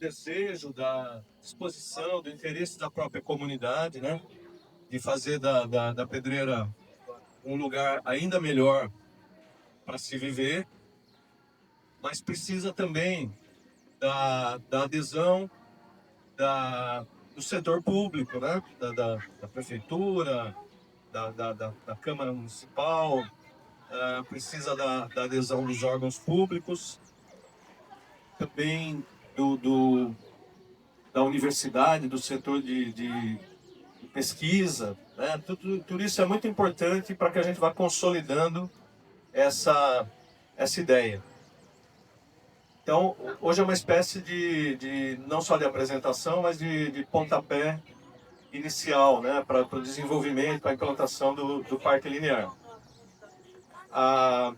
desejo, da disposição, do interesse da própria comunidade, né? De fazer da Pedreira um lugar ainda melhor para se viver, mas precisa também da adesão do setor público, né? Da prefeitura, da Câmara Municipal, precisa da adesão dos órgãos públicos, também da universidade, do setor de pesquisa, né? Tudo isso é muito importante para que a gente vá consolidando essa ideia. Então, hoje é uma espécie de não só de apresentação, mas de pontapé inicial, né, para o desenvolvimento, para a implantação do Parque Linear. Há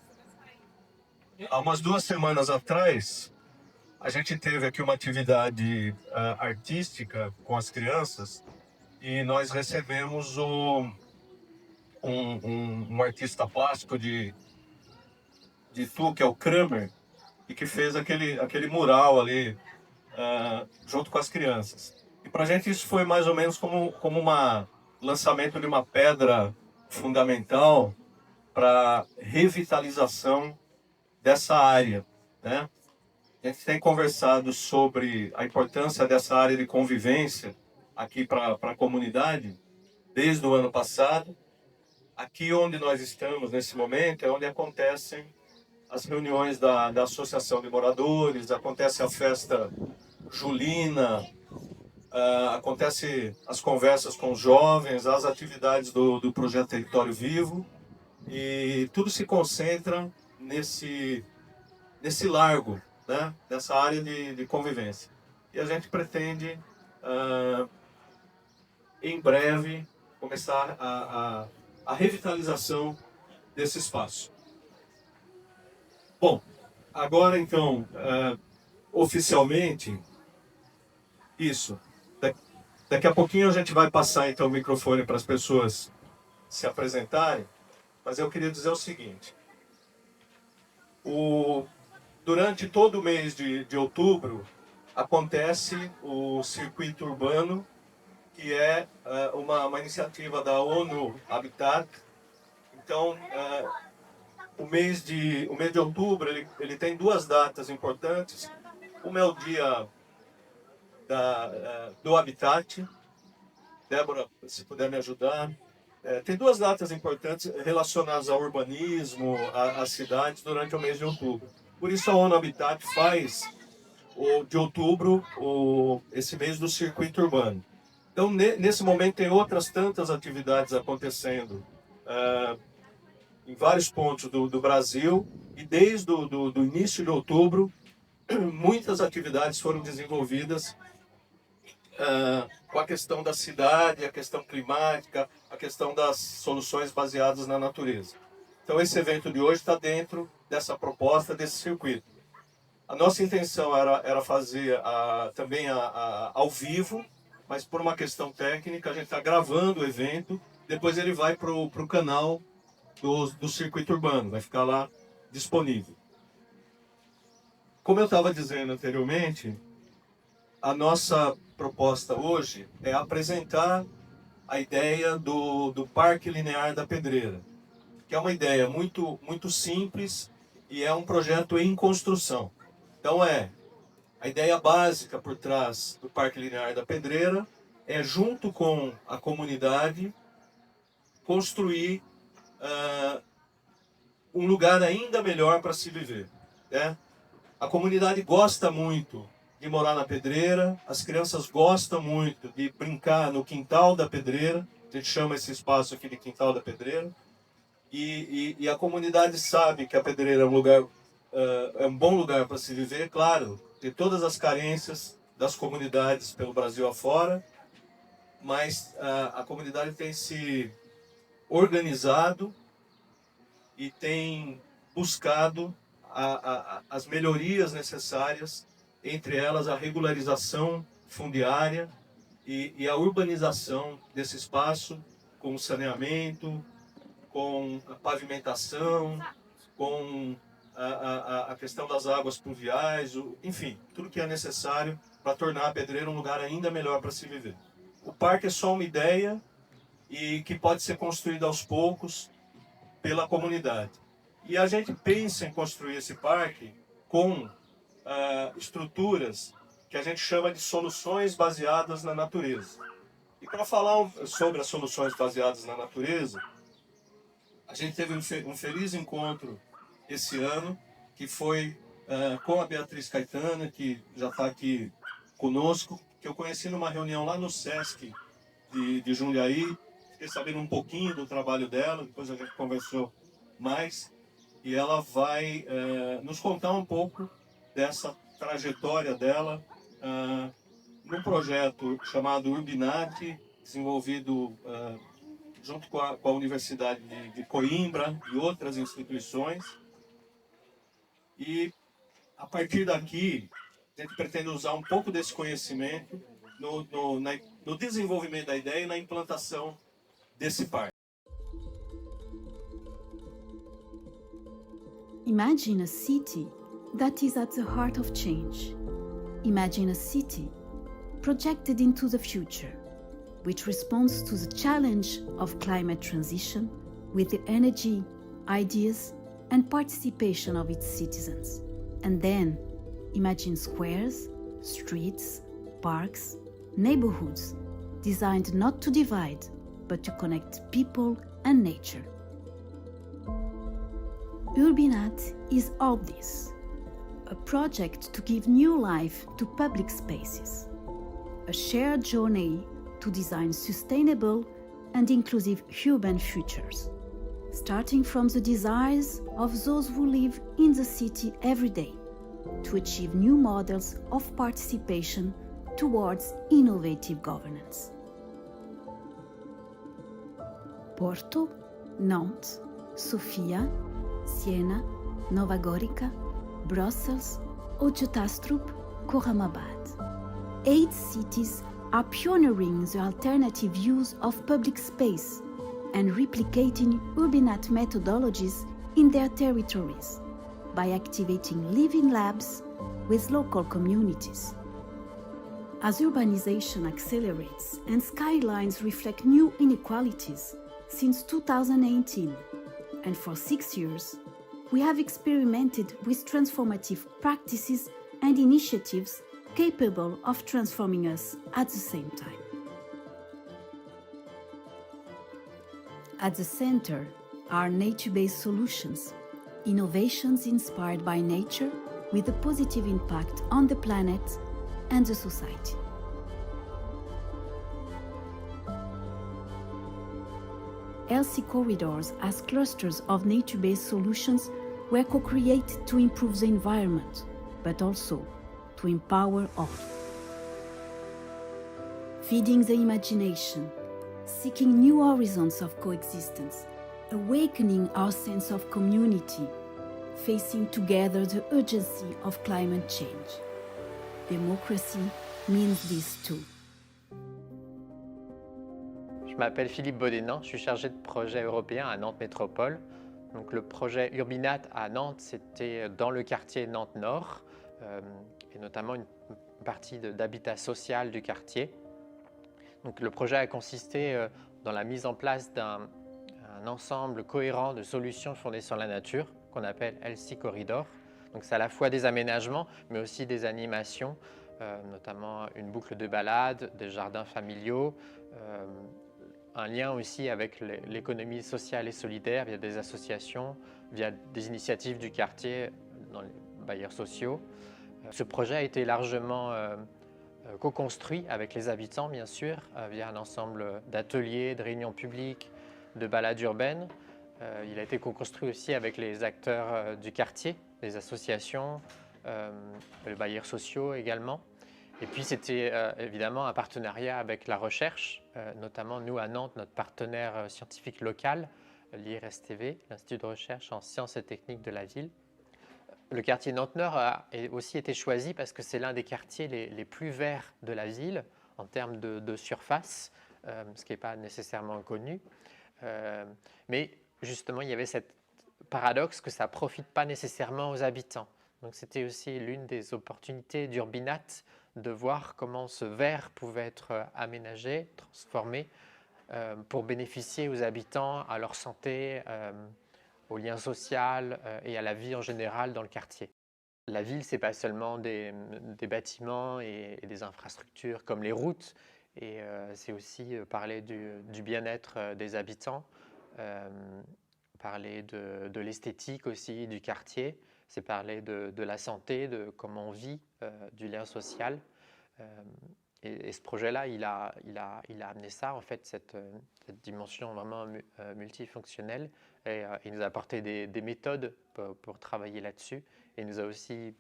umas 2 semanas atrás, a gente teve aqui uma atividade artística com as crianças e nós recebemos um artista plástico de Itu, que é o Kramer, e que fez aquele mural ali junto com as crianças. E para a gente isso foi mais ou menos como um lançamento de uma pedra fundamental para a revitalização dessa área, né? A gente tem conversado sobre a importância dessa área de convivência aqui para a comunidade desde o ano passado. Aqui onde nós estamos nesse momento é onde acontecem as reuniões da Associação de Moradores, acontece a festa julina, acontece as conversas com os jovens, as atividades do Projeto Território Vivo, e tudo se concentra nesse largo, né, nessa área de convivência. E a gente pretende, em breve, começar a revitalização desse espaço. Bom, agora então, oficialmente, isso. Daqui a pouquinho a gente vai passar então o microfone para as pessoas se apresentarem, mas eu queria dizer o seguinte. Durante todo o mês de outubro acontece o Circuito Urbano, que é uma iniciativa da ONU Habitat. Então, o mês de outubro ele tem 2 datas importantes. Uma é o dia do Habitat. Débora, se puder me ajudar. Tem 2 datas importantes relacionadas ao urbanismo, às cidades, durante o mês de outubro. Por isso a ONU Habitat faz de outubro esse mês do circuito urbano. Então, nesse momento, tem outras tantas atividades acontecendo em vários pontos do Brasil, e desde do início de outubro, muitas atividades foram desenvolvidas com a questão da cidade, a questão climática, a questão das soluções baseadas na natureza. Então, esse evento de hoje está dentro dessa proposta, desse circuito. A nossa intenção era fazer também ao vivo, mas por uma questão técnica, a gente está gravando o evento, depois ele vai para o canal do circuito urbano, vai ficar lá disponível. Como eu estava dizendo anteriormente, a nossa proposta hoje é apresentar a ideia do Parque Linear da Pedreira, que é uma ideia muito, muito simples e é um projeto em construção. Então a ideia básica por trás do Parque Linear da Pedreira é, junto com a comunidade, construir um lugar ainda melhor para se viver, né? A comunidade gosta muito de morar na Pedreira, as crianças gostam muito de brincar no quintal da Pedreira, a gente chama esse espaço aqui de quintal da Pedreira, e a comunidade sabe que a Pedreira é um lugar, é um bom lugar para se viver, claro, tem todas as carências das comunidades pelo Brasil afora, mas a comunidade tem se organizado e tem buscado as melhorias necessárias, entre elas a regularização fundiária e a urbanização desse espaço, com saneamento, com a pavimentação, com a questão das águas pluviais, enfim, tudo que é necessário para tornar a Pedreira um lugar ainda melhor para se viver. O parque é só uma ideia e que pode ser construído aos poucos pela comunidade. E a gente pensa em construir esse parque com estruturas que a gente chama de soluções baseadas na natureza. E para falar sobre as soluções baseadas na natureza, a gente teve um feliz encontro esse ano, que foi com a Beatriz Caetana, que já está aqui conosco, que eu conheci numa reunião lá no Sesc de Jundiaí. Fiquei sabendo um pouquinho do trabalho dela, depois a gente conversou mais, e ela vai nos contar um pouco dessa trajetória dela num projeto chamado Urbinat, desenvolvido junto com a Universidade de Coimbra e outras instituições. E, a partir daqui, a gente pretende usar um pouco desse conhecimento no desenvolvimento da ideia e na implantação desse parque. Imagine a city that is at the heart of change. Imagine a city projected into the future, which responds to the challenge of climate transition with the energy, ideas, and participation of its citizens. And then, imagine squares, streets, parks, neighborhoods designed not to divide, but to connect people and nature. Urbinat is all this, a project to give new life to public spaces, a shared journey to design sustainable and inclusive urban futures, starting from the desires of those who live in the city every day, to achieve new models of participation towards innovative governance. Porto, Nantes, Sofia, Siena, Nova Gorica, Brussels, Otjotastrup, Khorramabad. 8 cities are pioneering the alternative use of public space and replicating Urbinat methodologies in their territories by activating living labs with local communities. As urbanization accelerates and skylines reflect new inequalities since 2018, and for 6 years, we have experimented with transformative practices and initiatives capable of transforming us at the same time. At the center are nature-based solutions, innovations inspired by nature with a positive impact on the planet and the society. LC corridors as clusters of nature-based solutions were co-created to improve the environment, but also to empower all. Feeding the imagination, seeking new horizons of coexistence, awakening our sense of community, facing together the urgency of climate change. Democracy means this too. Je m'appelle Philippe Baudénan, je suis chargé de projet européen à Nantes Métropole. Donc le projet Urbinat à Nantes, c'était dans le quartier Nantes-Nord, et notamment une partie d'habitat social du quartier. Donc le projet a consisté dans la mise en place d'un ensemble cohérent de solutions fondées sur la nature, qu'on appelle LC Corridor. Donc c'est à la fois des aménagements, mais aussi des animations, notamment une boucle de balade, des jardins familiaux, un lien aussi avec l'économie sociale et solidaire via des associations, via des initiatives du quartier dans les bailleurs sociaux. Ce projet a été largement co-construit avec les habitants, bien sûr, via un ensemble d'ateliers, de réunions publiques, de balades urbaines. Il a été co-construit aussi avec les acteurs du quartier, les associations, les bailleurs sociaux également. Et puis c'était évidemment un partenariat avec la recherche, notamment nous à Nantes, notre partenaire scientifique local, l'IRSTV, l'Institut de recherche en sciences et techniques de la ville. Le quartier Nantes-Nord a aussi été choisi parce que c'est l'un des quartiers les plus verts de la ville en termes de surface, ce qui n'est pas nécessairement connu. Mais justement, il y avait cette paradoxe que ça ne profite pas nécessairement aux habitants. Donc c'était aussi l'une des opportunités d'Urbinat de voir comment ce verre pouvait être aménagé, transformé, pour bénéficier aux habitants, à leur santé, au lien social et à la vie en général dans le quartier. La ville, ce n'est pas seulement des bâtiments et des infrastructures comme les routes, et c'est aussi parler du bien-être des habitants, parler de l'esthétique aussi du quartier, c'est parler de la santé, de comment on vit, du lien social. Et ce projet-là, il a amené ça, en fait, cette dimension vraiment multifonctionnelle. Et il nous a apporté des méthodes pour travailler là-dessus. Et il nous a aussi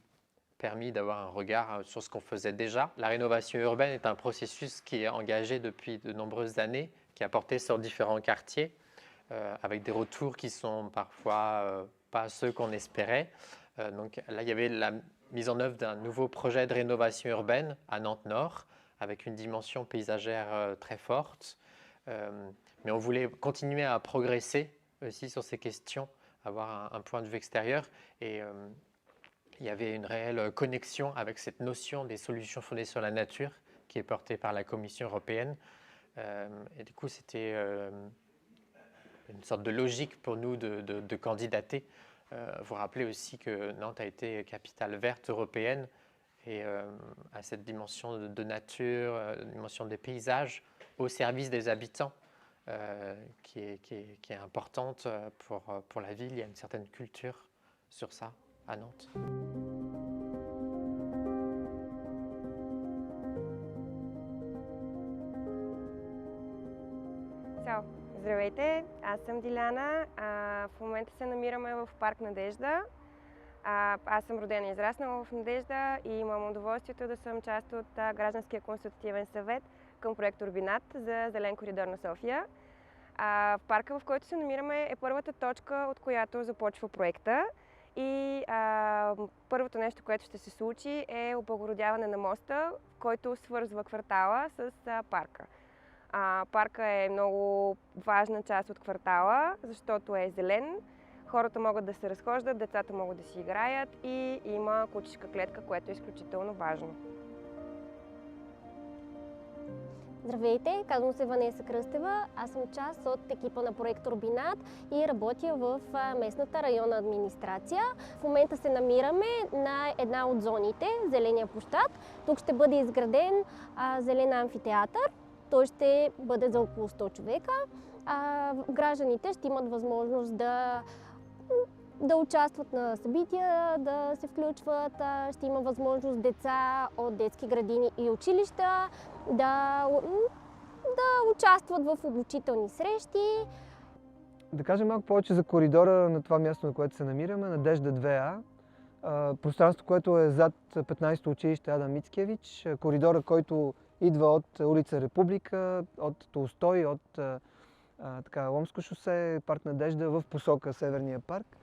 permis d'avoir un regard sur ce qu'on faisait déjà. La rénovation urbaine est un processus qui est engagé depuis de nombreuses années, qui a porté sur différents quartiers, avec des retours qui sont parfois pas ceux qu'on espérait. Donc là, il y avait la mise en œuvre d'un nouveau projet de rénovation urbaine à Nantes-Nord, avec une dimension paysagère très forte. Mais on voulait continuer à progresser aussi sur ces questions, avoir un point de vue extérieur. Et il y avait une réelle connexion avec cette notion des solutions fondées sur la nature qui est portée par la Commission européenne. Et du coup, c'était une sorte de logique pour nous de candidater. Vous rappelez aussi que Nantes a été capitale verte européenne et à cette dimension de nature, dimension des paysages au service des habitants qui est importante pour la ville. Il y a une certaine culture sur ça à Nantes. Чао! Здравейте, аз съм Диляна. В момента се намираме в парк Надежда. Аз съм родена и израснала в Надежда и имам удоволствието да съм част от Гражданския консултативен съвет към проект Урбинат за зелен коридор на София. Парка, в който се намираме, е първата точка, от която започва проекта. И първото нещо, което ще се случи, е облагородяване на моста, който свързва квартала с парка. Парка е много важна част от квартала, защото е зелен. Хората могат да се разхождат, децата могат да си играят и има кучешка клетка, което е изключително важно. Здравейте, казвам се Ванеса Кръстева. Аз съм част от екипа на проект Урбинат и работя в местната районна администрация. В момента се намираме на една от зоните, зеления площад. Тук ще бъде изграден зелен амфитеатър. Той ще бъде за около 100 човека. Гражданите ще имат възможност да участват на събития, да се включват, ще има възможност деца от детски градини и училища да участват в обучителни срещи. Да кажем малко повече за коридора на това място, на което се намираме, Надежда 2А. Пространство, което е зад 15-то училище Адам Мицкевич. Коридора, който идва от улица Република, от Толстой, от Ломско шосе, парк Надежда в посока Северния парк.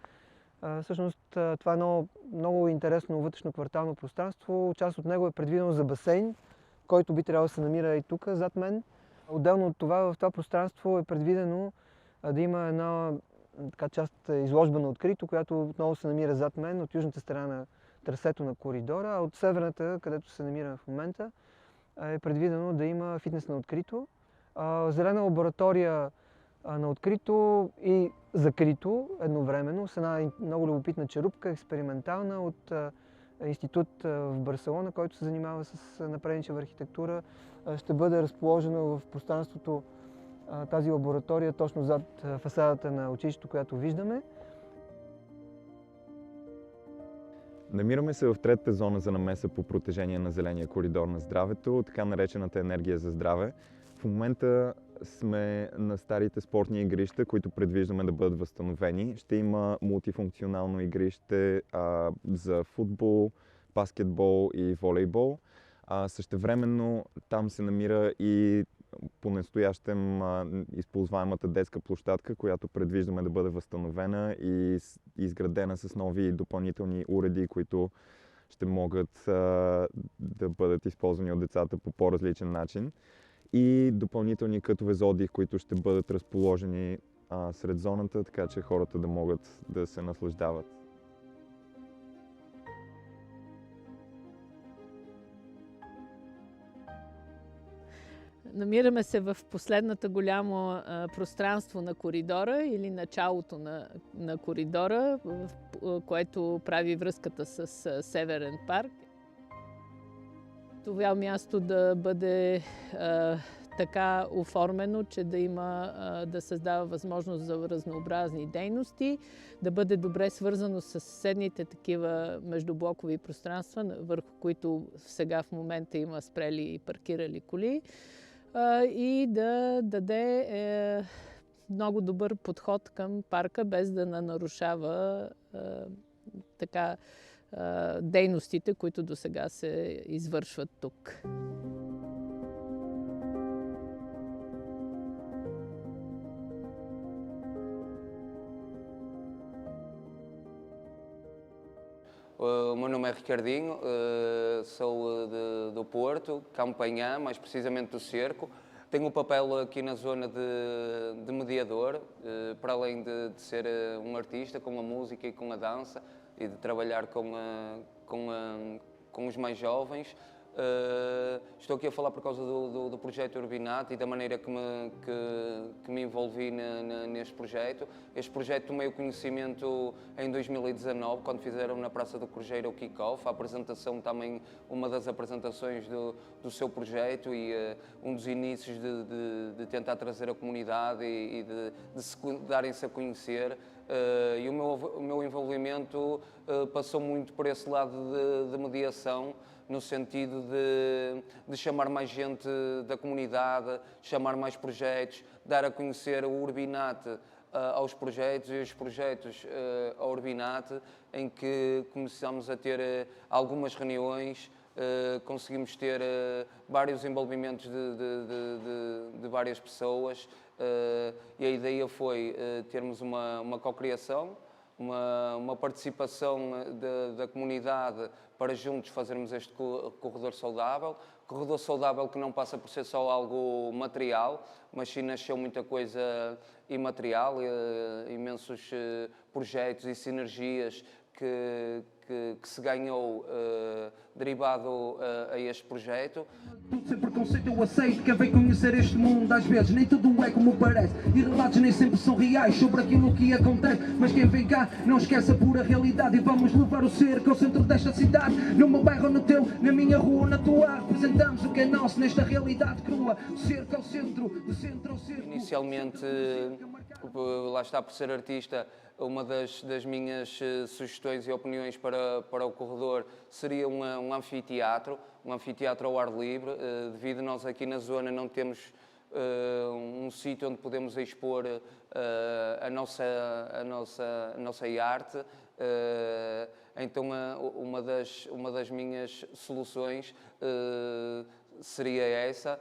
Всъщност това е едно много интересно вътрешно квартално пространство. Част от него е предвидено за басейн, който би трябвало да се намира и тук зад мен. Отделно от това, в това пространство е предвидено да има една част изложба на открито, която отново се намира зад мен, от южната страна на трасето на коридора, а от северната, където се намира в момента, е предвидено да има фитнес на открито. Зелена лаборатория на открито и закрито едновременно с една много любопитна черупка, експериментална от институт в Барселона, който се занимава с напредничава архитектура. Ще бъде разположено в пространството тази лаборатория точно зад фасадата на училището, която виждаме. Намираме се в третата зона за намеса по протежение на зеления коридор на здравето, така наречената енергия за здраве. В момента сме на старите спортни игрища, които предвиждаме да бъдат възстановени. Ще има мултифункционално игрище за футбол, баскетбол и волейбол. Същевременно там се намира и по-настоящем използваемата детска площадка, която предвиждаме да бъде възстановена и изградена с нови допълнителни уреди, които ще могат да бъдат използвани от децата по по-различен начин. И допълнителни кътове за отдих, които ще бъдат разположени сред зоната, така че хората да могат да се наслаждават. Намираме се в последната голямо пространство на коридора или началото на коридора, което прави връзката с Северен парк. Това място да бъде така оформено, че да създава възможност за разнообразни дейности, да бъде добре свързано с съседните такива междублокови пространства, върху които сега в момента има спрели и паркирали коли, и да даде много добър подход към парка, без да нарушава дейностите, които досега се извършват тук. O meu nome é Ricardinho, sou do Porto, Campanhã, mais precisamente do Cerco. Tenho um papel aqui na zona de mediador, para além de ser um artista com a música e com a dança e de trabalhar com os mais jovens. Estou aqui a falar por causa do projeto Urbinat e da maneira que me envolvi neste projeto. Este projeto tomei o conhecimento em 2019, quando fizeram na Praça do Cruzeiro o kick-off, a apresentação também, uma das apresentações do seu projeto e um dos inícios de tentar trazer a comunidade e de se darem-se a conhecer. E o meu envolvimento passou muito por esse lado de mediação, no sentido de chamar mais gente da comunidade, chamar mais projetos, dar a conhecer o Urbinat aos projetos e os projetos ao Urbinat, em que começamos a ter algumas reuniões, conseguimos ter vários envolvimentos de várias pessoas, e a ideia foi termos uma cocriação, uma participação da comunidade para juntos fazermos este corredor saudável. Corredor saudável que não passa por ser só algo material, mas sim nasceu muita coisa imaterial, imensos projetos e sinergias que se ganhou derivado a este projeto. Tudo sem preconceito eu aceito, quem vem conhecer este mundo às vezes nem tudo é como parece e relatos nem sempre são reais sobre aquilo que acontece, mas quem vem cá não esquece a pura realidade e vamos levar o cerco ao centro desta cidade, no meu bairro, no teu, na minha rua, na tua, representamos o que é nosso nesta realidade crua, o cerco ao centro, do centro ao cerco. Inicialmente, lá está, por ser artista, uma das minhas sugestões e opiniões para o corredor seria um anfiteatro ao ar livre, devido a nós aqui na zona não temos um sítio onde podemos expor a nossa arte. Então uma das minhas soluções seria essa,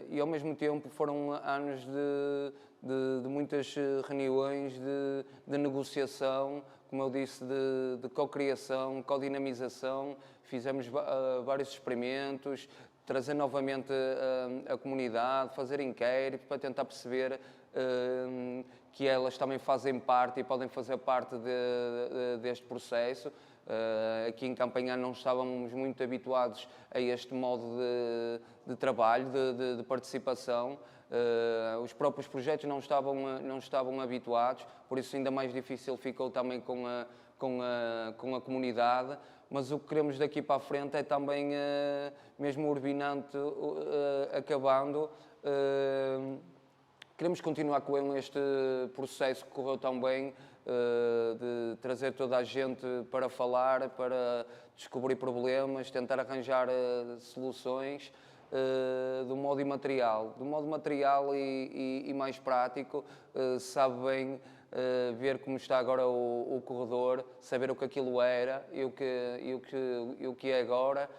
e ao mesmo tempo foram anos de muitas reuniões, de negociação, como eu disse, de cocriação, codinamização. Fizemos vários experimentos, trazer novamente a comunidade, fazer inquéritos para tentar perceber que elas também fazem parte e podem fazer parte deste processo. Aqui em Campanhã não estávamos muito habituados a este modo de trabalho, de participação. Os próprios projetos não estavam habituados, por isso ainda mais difícil ficou também com a comunidade. Mas o que queremos daqui para a frente é também, mesmo o Urbinat acabando, queremos continuar com este processo que correu tão bem, de trazer toda a gente para falar, para descobrir problemas, tentar arranjar soluções do modo imaterial. Do modo material e mais prático, sabe bem ver como está agora o corredor, saber o que aquilo era e o que é agora,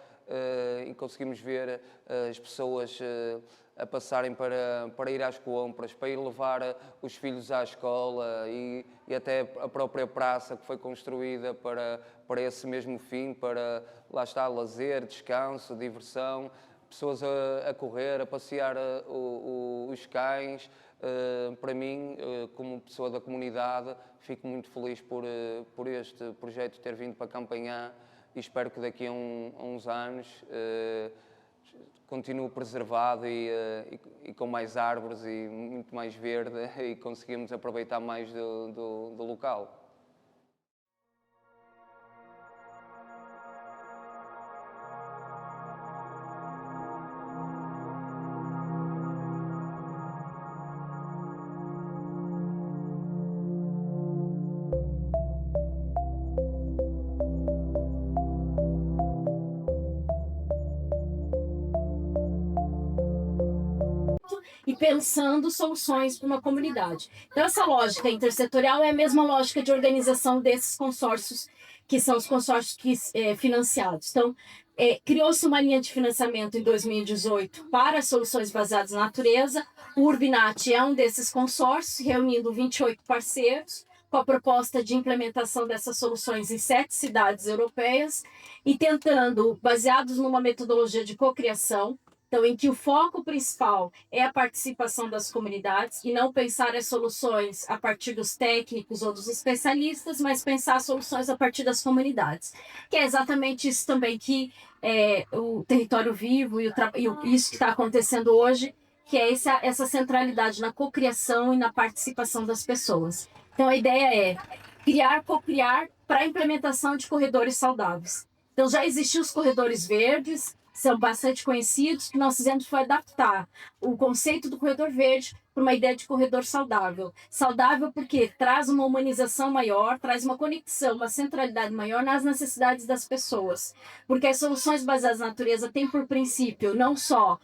e conseguimos ver as pessoas a passarem para ir às compras, para ir levar os filhos à escola e até a própria praça que foi construída para esse mesmo fim, para, lá está, lazer, descanso, diversão, pessoas a correr, a passear os cães. Para mim, como pessoa da comunidade, fico muito feliz por este projeto ter vindo para Campanhã e espero que daqui a uns anos continue preservado e com mais árvores e muito mais verde e conseguimos aproveitar mais do local. E pensando soluções para uma comunidade. Então, essa lógica intersetorial é a mesma lógica de organização desses consórcios, que são os consórcios financiados. Então, criou-se uma linha de financiamento em 2018 para soluções baseadas na natureza. O Urbinat é um desses consórcios, reunindo 28 parceiros, com a proposta de implementação dessas soluções em 7 cidades europeias e tentando, baseados numa metodologia de cocriação, então, em que o foco principal é a participação das comunidades e não pensar as soluções a partir dos técnicos ou dos especialistas, mas pensar soluções a partir das comunidades. Que é exatamente isso também que o Território Vivo e isso que está acontecendo hoje, que é essa centralidade na cocriação e na participação das pessoas. Então, a ideia é cocriar para a implementação de corredores saudáveis. Então, já existiam os corredores verdes, são bastante conhecidos, que nós fizemos foi adaptar o conceito do corredor verde para uma ideia de corredor saudável. Saudável porque traz uma humanização maior, traz uma conexão, uma centralidade maior nas necessidades das pessoas. Porque as soluções baseadas na natureza têm por princípio não só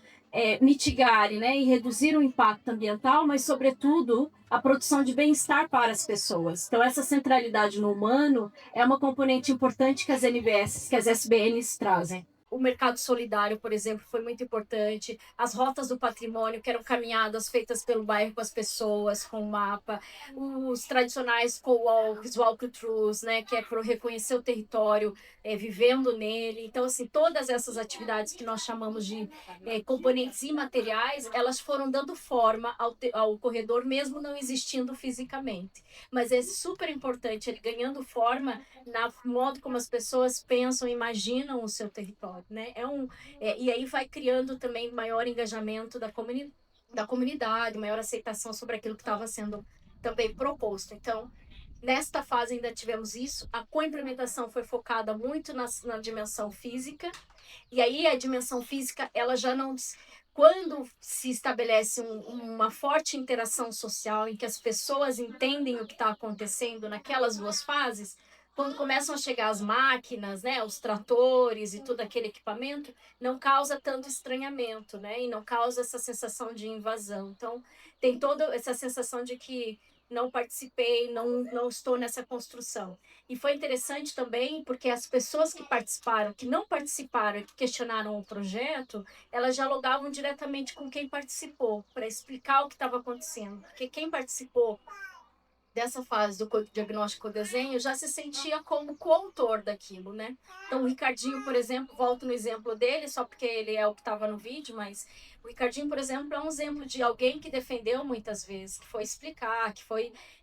mitigar, né, e reduzir o impacto ambiental, mas, sobretudo, a produção de bem-estar para as pessoas. Então, essa centralidade no humano é uma componente importante que as NBS, que as SBNs trazem. O mercado solidário, por exemplo, foi muito importante. As rotas do patrimônio, que eram caminhadas feitas pelo bairro com as pessoas, com o mapa. Os tradicionais co-walks, walk-throughs, né, que é para reconhecer o território, vivendo nele. Então, assim, todas essas atividades que nós chamamos de componentes imateriais, elas foram dando forma ao corredor, mesmo não existindo fisicamente. Mas é super importante ele ganhando forma no modo como as pessoas pensam e imaginam o seu território. Né? E aí vai criando também maior engajamento da comunidade, maior aceitação sobre aquilo que estava sendo também proposto. Então, nesta fase ainda tivemos isso. A co-implementação foi focada muito na dimensão física, e aí a dimensão física, ela já não... Quando se estabelece uma forte interação social em que as pessoas entendem o que está acontecendo naquelas duas fases, quando começam a chegar as máquinas, né, os tratores e todo aquele equipamento, não causa tanto estranhamento, né, e não causa essa sensação de invasão. Então, tem toda essa sensação de que não participei, não estou nessa construção. E foi interessante também porque as pessoas que participaram, que não participaram e que questionaram o projeto, elas dialogavam diretamente com quem participou, para explicar o que estava acontecendo. Porque quem participou dessa fase do diagnóstico desenho já se sentia como coautor daquilo, né? Então, o Ricardinho, por exemplo, volto no exemplo dele, só porque ele é o que estava no vídeo, mas o Ricardinho, por exemplo, é um exemplo de alguém que defendeu muitas vezes, que foi explicar,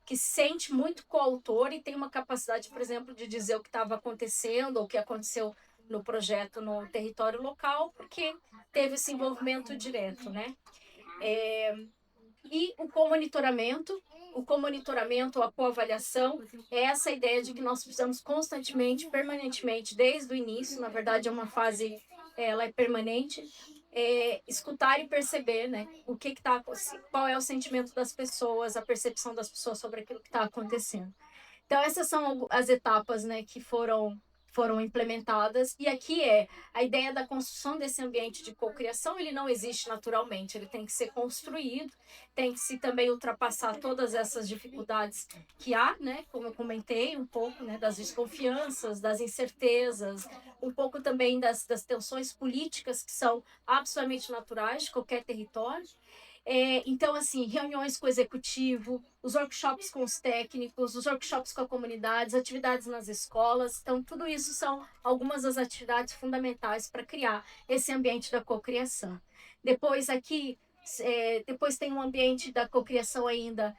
que se sente muito coautor e tem uma capacidade, por exemplo, de dizer o que estava acontecendo ou o que aconteceu no projeto no território local, porque teve esse envolvimento direto, né? E o comonitoramento, a coavaliação, é essa ideia de que nós precisamos constantemente, permanentemente, desde o início, na verdade é uma fase, ela é permanente, escutar e perceber, né, qual é o sentimento das pessoas, a percepção das pessoas sobre aquilo que está acontecendo. Então essas são as etapas, né, que foram implementadas, e aqui a ideia da construção desse ambiente de cocriação. Ele não existe naturalmente, ele tem que ser construído, tem que se também ultrapassar todas essas dificuldades que há, né, como eu comentei um pouco, né, das desconfianças, das incertezas, um pouco também das tensões políticas que são absolutamente naturais de qualquer território. Então, assim, reuniões com o executivo, os workshops com os técnicos, os workshops com a comunidade, atividades nas escolas. Então, tudo isso são algumas das atividades fundamentais para criar esse ambiente da cocriação. Depois depois tem um ambiente da cocriação ainda,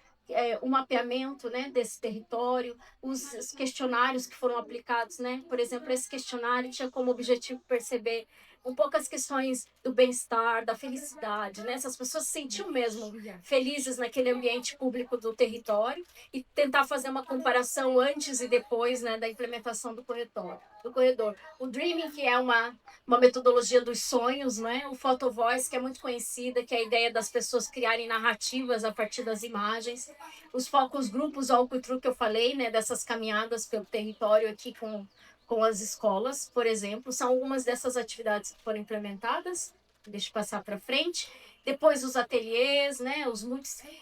o mapeamento, né, desse território, os questionários que foram aplicados, né? Por exemplo, esse questionário tinha como objetivo perceber um pouco as questões do bem-estar, da felicidade, né? Se as pessoas se sentiam mesmo felizes naquele ambiente público do território e tentar fazer uma comparação antes e depois, né, da implementação do corredor. O Dreaming, que é uma metodologia dos sonhos, né? O Photo Voice, que é muito conhecida, que é a ideia das pessoas criarem narrativas a partir das imagens. Os focus grupos, Walk Through, que eu falei, né, dessas caminhadas pelo território aqui com as escolas, por exemplo, são algumas dessas atividades que foram implementadas. Deixa eu passar para frente. Depois os ateliês, né,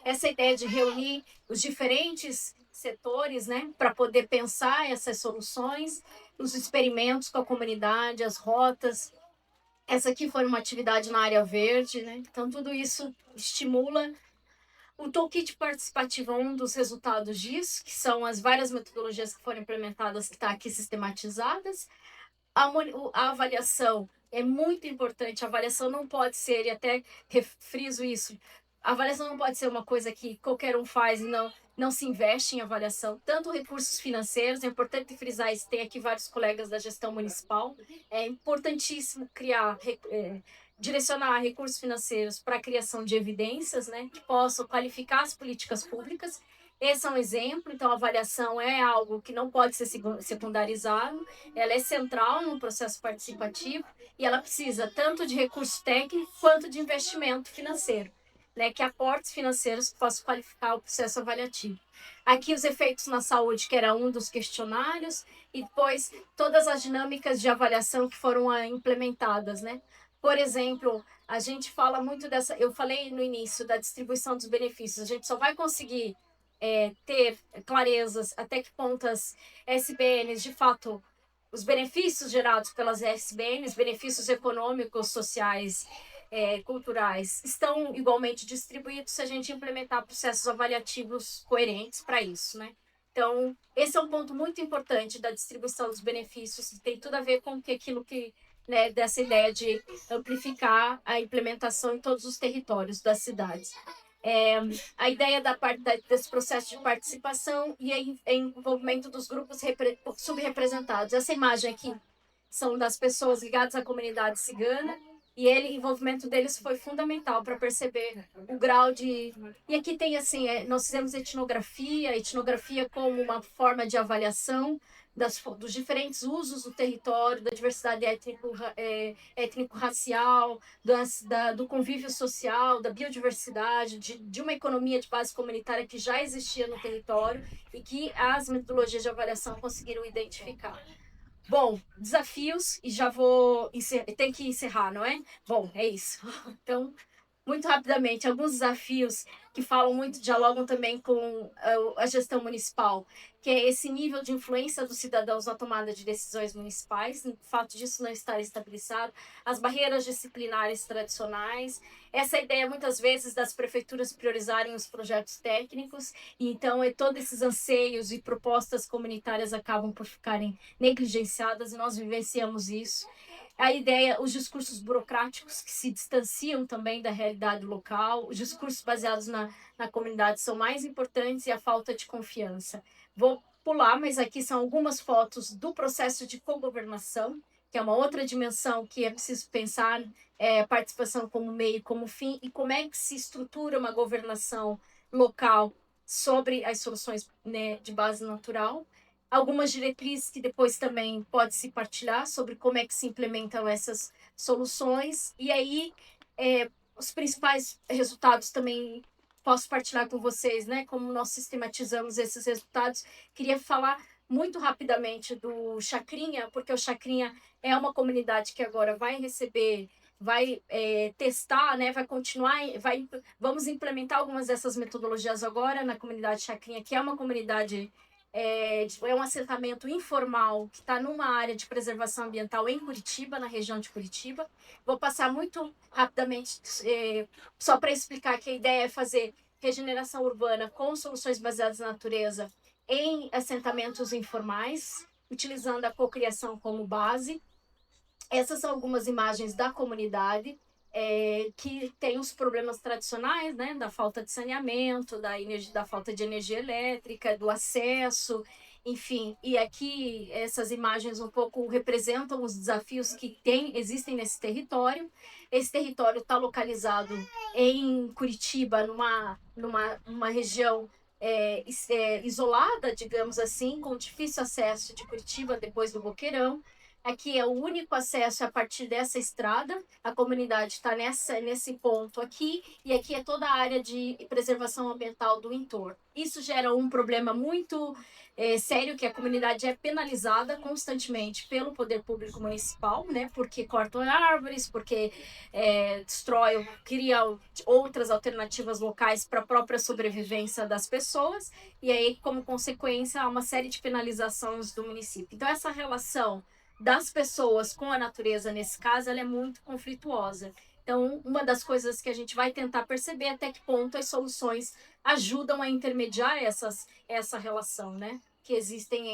essa ideia de reunir os diferentes setores, né, para poder pensar essas soluções, os experimentos com a comunidade, as rotas. Essa aqui foi uma atividade na área verde, né? Então tudo isso estimula. O Toolkit Participativo é um dos resultados disso, que são as várias metodologias que foram implementadas, que estão aqui sistematizadas. A avaliação é muito importante. A avaliação não pode ser, e até friso isso, a avaliação não pode ser uma coisa que qualquer um faz e não se investe em avaliação. Tanto recursos financeiros, é importante frisar isso, tem aqui vários colegas da gestão municipal, é importantíssimo direcionar recursos financeiros para a criação de evidências, né, que possam qualificar as políticas públicas. Esse é um exemplo, então a avaliação é algo que não pode ser secundarizado, ela é central no processo participativo e ela precisa tanto de recurso técnico quanto de investimento financeiro, né, que aportes financeiros que possam qualificar o processo avaliativo. Aqui os efeitos na saúde, que era um dos questionários, e depois todas as dinâmicas de avaliação que foram implementadas, né? Por exemplo, a gente fala muito eu falei no início da distribuição dos benefícios, a gente só vai conseguir ter clarezas até que ponto as SBNs, de fato, os benefícios gerados pelas SBNs, benefícios econômicos, sociais, culturais, estão igualmente distribuídos se a gente implementar processos avaliativos coerentes para isso, né? Então, esse é um ponto muito importante da distribuição dos benefícios, tem tudo a ver com aquilo que, né, dessa ideia de amplificar a implementação em todos os territórios das cidades. A ideia desse processo de participação e envolvimento dos grupos subrepresentados. Essa imagem aqui são das pessoas ligadas à comunidade cigana e o envolvimento deles foi fundamental para perceber o grau de... E aqui tem assim, nós fizemos etnografia como uma forma de avaliação dos diferentes usos do território, da diversidade étnico-racial, do convívio social, da biodiversidade, de uma economia de base comunitária que já existia no território e que as metodologias de avaliação conseguiram identificar. Bom, desafios, e já vou tem que encerrar, não é? Bom, é isso. Então, muito rapidamente, alguns desafios que dialogam também com a gestão municipal, que é esse nível de influência dos cidadãos na tomada de decisões municipais, o fato disso não estar estabilizado, as barreiras disciplinares tradicionais, essa ideia muitas vezes das prefeituras priorizarem os projetos técnicos, e então todos esses anseios e propostas comunitárias acabam por ficarem negligenciadas, e nós vivenciamos isso. A ideia, os discursos burocráticos que se distanciam também da realidade local, os discursos baseados na comunidade são mais importantes e a falta de confiança. Vou pular, mas aqui são algumas fotos do processo de cogovernação, que é uma outra dimensão que é preciso pensar, a participação como meio e como fim, e como é que se estrutura uma governação local sobre as soluções, né, de base natural. Algumas diretrizes que depois também pode se partilhar sobre como é que se implementam essas soluções. E aí, os principais resultados também posso partilhar com vocês, né? Como nós sistematizamos esses resultados. Queria falar muito rapidamente do Chacrinha, porque o Chacrinha é uma comunidade que agora vai testar, né? Vai continuar, vamos implementar algumas dessas metodologias agora na comunidade Chacrinha, que é uma comunidade... É um assentamento informal que está numa área de preservação ambiental em Curitiba, na região de Curitiba. Vou passar muito rapidamente, só para explicar que a ideia é fazer regeneração urbana com soluções baseadas na natureza em assentamentos informais, utilizando a cocriação como base. Essas são algumas imagens da comunidade, que tem os problemas tradicionais, né, da falta de saneamento, da falta de energia elétrica, do acesso, enfim, e aqui essas imagens um pouco representam os desafios que existem nesse território. Esse território está localizado em Curitiba, numa região isolada, digamos assim, com difícil acesso de Curitiba depois do Boqueirão. Aqui é o único acesso a partir dessa estrada. A comunidade está nesse ponto aqui, e aqui é toda a área de preservação ambiental do entorno. Isso gera um problema muito sério, que a comunidade é penalizada constantemente pelo poder público municipal, né? Porque cortam árvores, porque cria outras alternativas locais para a própria sobrevivência das pessoas, e aí, como consequência, há uma série de penalizações do município. Então, essa relação das pessoas com a natureza, nesse caso, ela é muito conflituosa. Então, uma das coisas que a gente vai tentar perceber é até que ponto as soluções ajudam a intermediar essa relação, né, que existem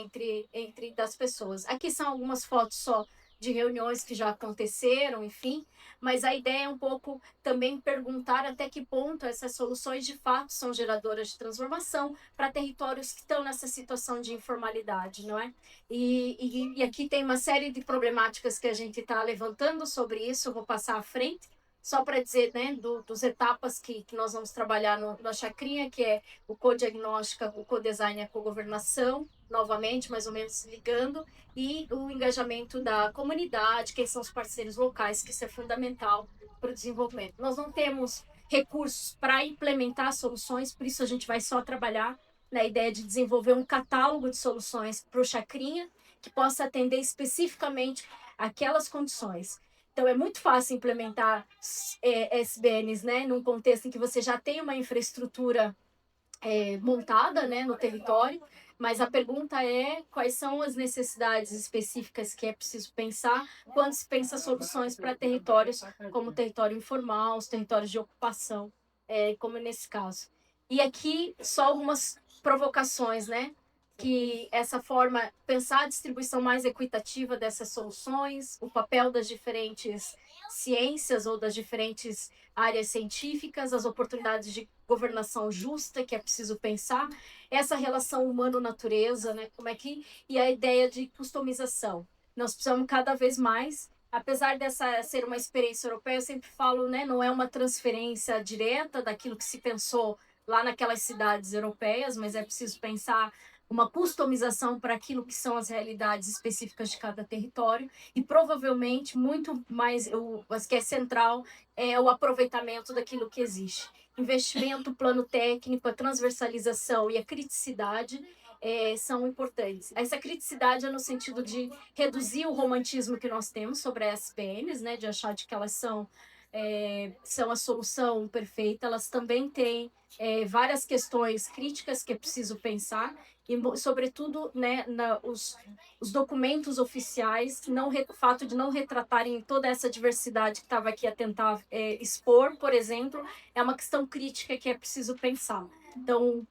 entre das pessoas. Aqui são algumas fotos só de reuniões que já aconteceram, enfim, mas a ideia é um pouco também perguntar até que ponto essas soluções de fato são geradoras de transformação para territórios que estão nessa situação de informalidade, não é? E aqui tem uma série de problemáticas que a gente está levantando sobre isso, eu vou passar à frente, só para dizer, né, dos etapas que nós vamos trabalhar na Chacrinha, que é o co-diagnóstica, o co-design e a co-governação, novamente, mais ou menos ligando, e o engajamento da comunidade, quem são os parceiros locais, que isso é fundamental para o desenvolvimento. Nós não temos recursos para implementar soluções, por isso a gente vai só trabalhar na ideia de desenvolver um catálogo de soluções para o Chacrinha, que possa atender especificamente aquelas condições. Então, é muito fácil implementar SBNs, né, num contexto em que você já tem uma infraestrutura montada, né, no território, mas a pergunta é quais são as necessidades específicas que é preciso pensar quando se pensa soluções para territórios como o território informal, os territórios de ocupação, como nesse caso. E aqui só algumas provocações, né? Que essa forma, pensar a distribuição mais equitativa dessas soluções, o papel das diferentes ciências ou das diferentes áreas científicas, as oportunidades de governação justa que é preciso pensar, essa relação humano-natureza, né? Como é que e a ideia de customização. Nós precisamos cada vez mais, apesar dessa ser uma experiência europeia, eu sempre falo, né? Não é uma transferência direta daquilo que se pensou lá naquelas cidades europeias, mas é preciso pensar uma customização para aquilo que são as realidades específicas de cada território, e provavelmente muito mais, o que é central, é o aproveitamento daquilo que existe. Investimento, plano técnico, a transversalização e a criticidade são importantes. Essa criticidade é no sentido de reduzir o romantismo que nós temos sobre as SPNs, né, de achar de que elas são a solução perfeita. Elas também têm várias questões críticas que é preciso pensar, e sobretudo, né, os documentos oficiais, o fato de não retratarem toda essa diversidade que estava aqui a tentar expor, por exemplo, é uma questão crítica que é preciso pensar. Então,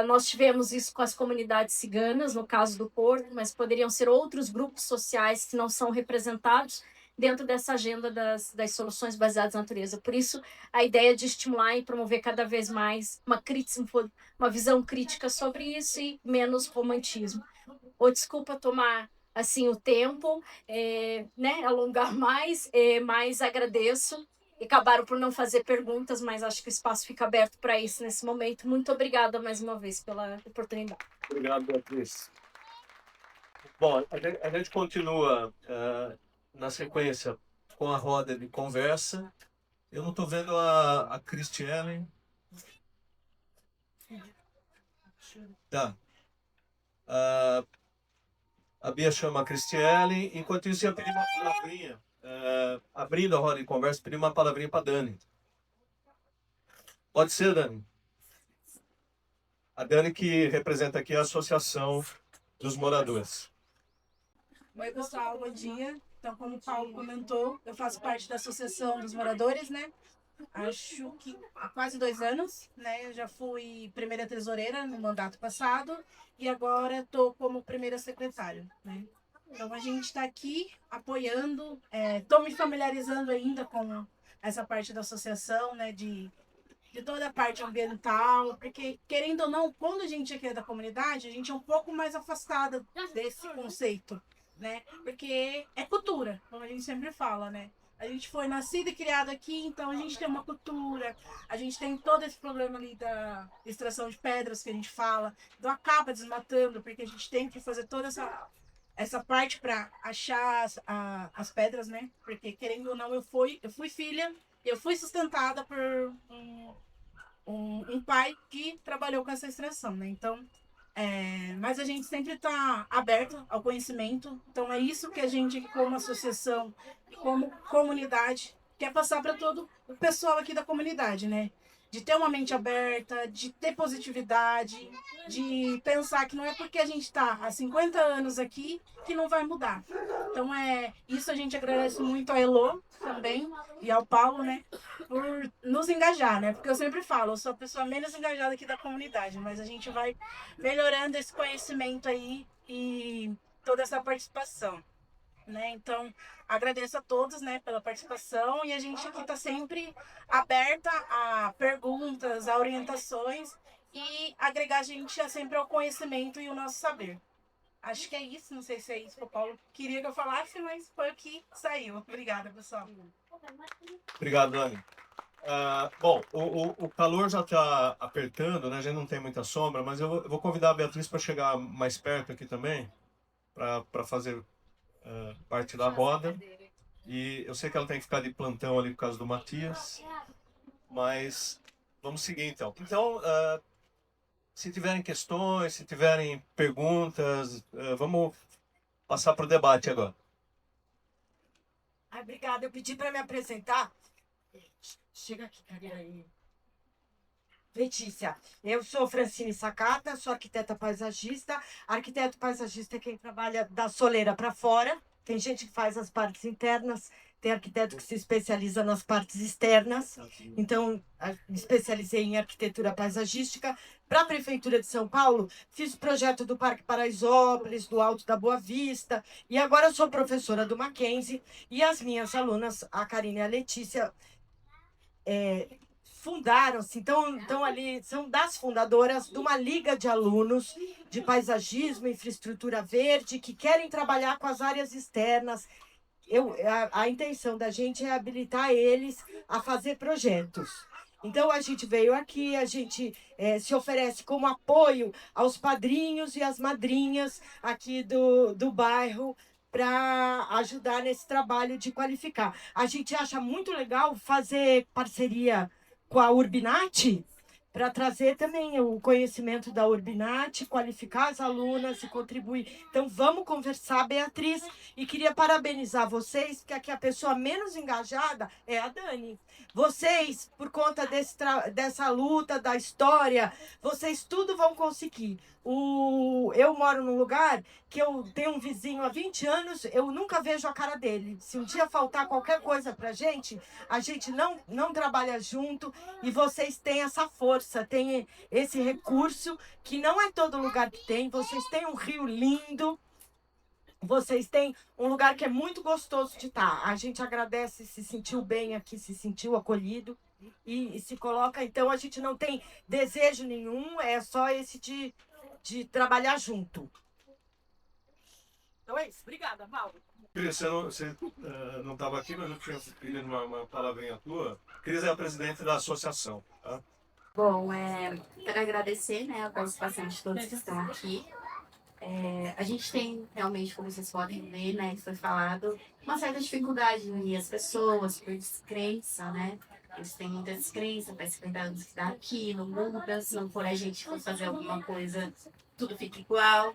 nós tivemos isso com as comunidades ciganas, no caso do Porto, mas poderiam ser outros grupos sociais que não são representados dentro dessa agenda das soluções baseadas na natureza. Por isso, a ideia de estimular e promover cada vez mais uma visão crítica sobre isso e menos romantismo. Desculpa tomar assim o tempo, né, alongar mais, mas agradeço. Acabaram por não fazer perguntas, mas acho que o espaço fica aberto para isso nesse momento. Muito obrigada mais uma vez pela oportunidade. Obrigado, Beatriz. Bom, a gente continua na sequência com a roda de conversa. Eu não estou vendo a Cristiane. Tá. A Bia chama a Cristiane. Enquanto isso, eu ia pedir uma palavrinha. Abrindo a roda de conversa, pedir uma palavrinha para a Dani. Pode ser, Dani? A Dani que representa aqui a Associação dos Moradores. Oi, pessoal, bom dia. Então, como o Paulo comentou, eu faço parte da Associação dos Moradores, né? Acho que há quase 2 anos, né? Eu já fui primeira tesoureira no mandato passado e agora estou como primeira secretária, né? Então, a gente está aqui apoiando, estou me familiarizando ainda com essa parte da associação, né? De de toda a parte ambiental, porque, querendo ou não, quando a gente aqui é da comunidade, a gente é um pouco mais afastada desse conceito, né? Porque é cultura, como a gente sempre fala, né? A gente foi nascido e criado aqui, então a gente tem uma cultura, a gente tem todo esse problema ali da extração de pedras que a gente fala, do acaba desmatando, porque a gente tem que fazer toda essa parte para achar as pedras, né? Porque, querendo ou não, eu fui filha, eu fui sustentada por um pai que trabalhou com essa extração, né? Então, mas a gente sempre está aberto ao conhecimento. Então, é isso que a gente, como associação, como comunidade, quer passar para todo o pessoal aqui da comunidade, né? De ter uma mente aberta, de ter positividade, de pensar que não é porque a gente está há 50 anos aqui que não vai mudar. Então, isso a gente agradece muito a Elô também e ao Paulo, né? Por nos engajar, né? Porque eu sempre falo, eu sou a pessoa menos engajada aqui da comunidade, mas a gente vai melhorando esse conhecimento aí e toda essa participação, né? Então, agradeço a todos, né, pela participação e a gente aqui está sempre aberta a perguntas, a orientações e agregar a gente sempre ao conhecimento e o nosso saber. Acho que é isso, não sei se é isso que o Paulo queria que eu falasse, mas foi o que saiu. Obrigada, pessoal. Obrigado, Dani. Bom, o calor já está apertando, né? A gente não tem muita sombra, mas eu vou convidar a Beatriz para chegar mais perto aqui também, para fazer parte da roda. E eu sei que ela tem que ficar de plantão ali por causa do Matias, mas vamos seguir então. Então, se tiverem questões, se tiverem perguntas, vamos passar para o debate agora. Obrigada, eu pedi para me apresentar. Chega aqui, cadeira aí. Letícia, eu sou Francine Sacata, sou arquiteta paisagista. Arquiteto paisagista é quem trabalha da soleira para fora. Tem gente que faz as partes internas, tem arquiteto que se especializa nas partes externas. Então, me especializei em arquitetura paisagística. Para a Prefeitura de São Paulo, fiz o projeto do Parque Paraisópolis, do Alto da Boa Vista, e agora eu sou professora do Mackenzie, e as minhas alunas, a Karine e a Letícia, fundaram-se, então ali, são das fundadoras de uma liga de alunos de paisagismo, infraestrutura verde, que querem trabalhar com as áreas externas. A intenção da gente é habilitar eles a fazer projetos. Então, a gente veio aqui, a gente se oferece como apoio aos padrinhos e às madrinhas aqui do bairro, para ajudar nesse trabalho de qualificar. A gente acha muito legal fazer parceria com a Urbinat, para trazer também o conhecimento da Urbinat, qualificar as alunas e contribuir. Então, vamos conversar, Beatriz, e queria parabenizar vocês, porque aqui a pessoa menos engajada é a Dani. Vocês, por conta dessa luta, da história, vocês tudo vão conseguir. Eu moro num lugar que eu tenho um vizinho há 20 anos, eu nunca vejo a cara dele. Se um dia faltar qualquer coisa pra gente, a gente não trabalha junto, e vocês têm essa força, têm esse recurso que não é todo lugar que tem. Vocês têm um rio lindo, vocês têm um lugar que é muito gostoso de estar. A gente agradece, se sentiu bem aqui, se sentiu acolhido e se coloca. Então, a gente não tem desejo nenhum, é só esse de trabalhar junto. Então é isso. Obrigada, Paulo. Cris, você não estava aqui, mas eu tinha pedido uma palavrinha tua. Cris é a presidente da associação, tá? Bom, quero agradecer, né, a participação de todos que estão aqui. A gente tem realmente, como vocês podem ver, né, que foi falado, uma certa dificuldade em unir as pessoas por descrença, né? Eles têm muita descrença, parece que lembrando que dá aqui, não muda, se não for a gente for fazer alguma coisa, tudo fica igual.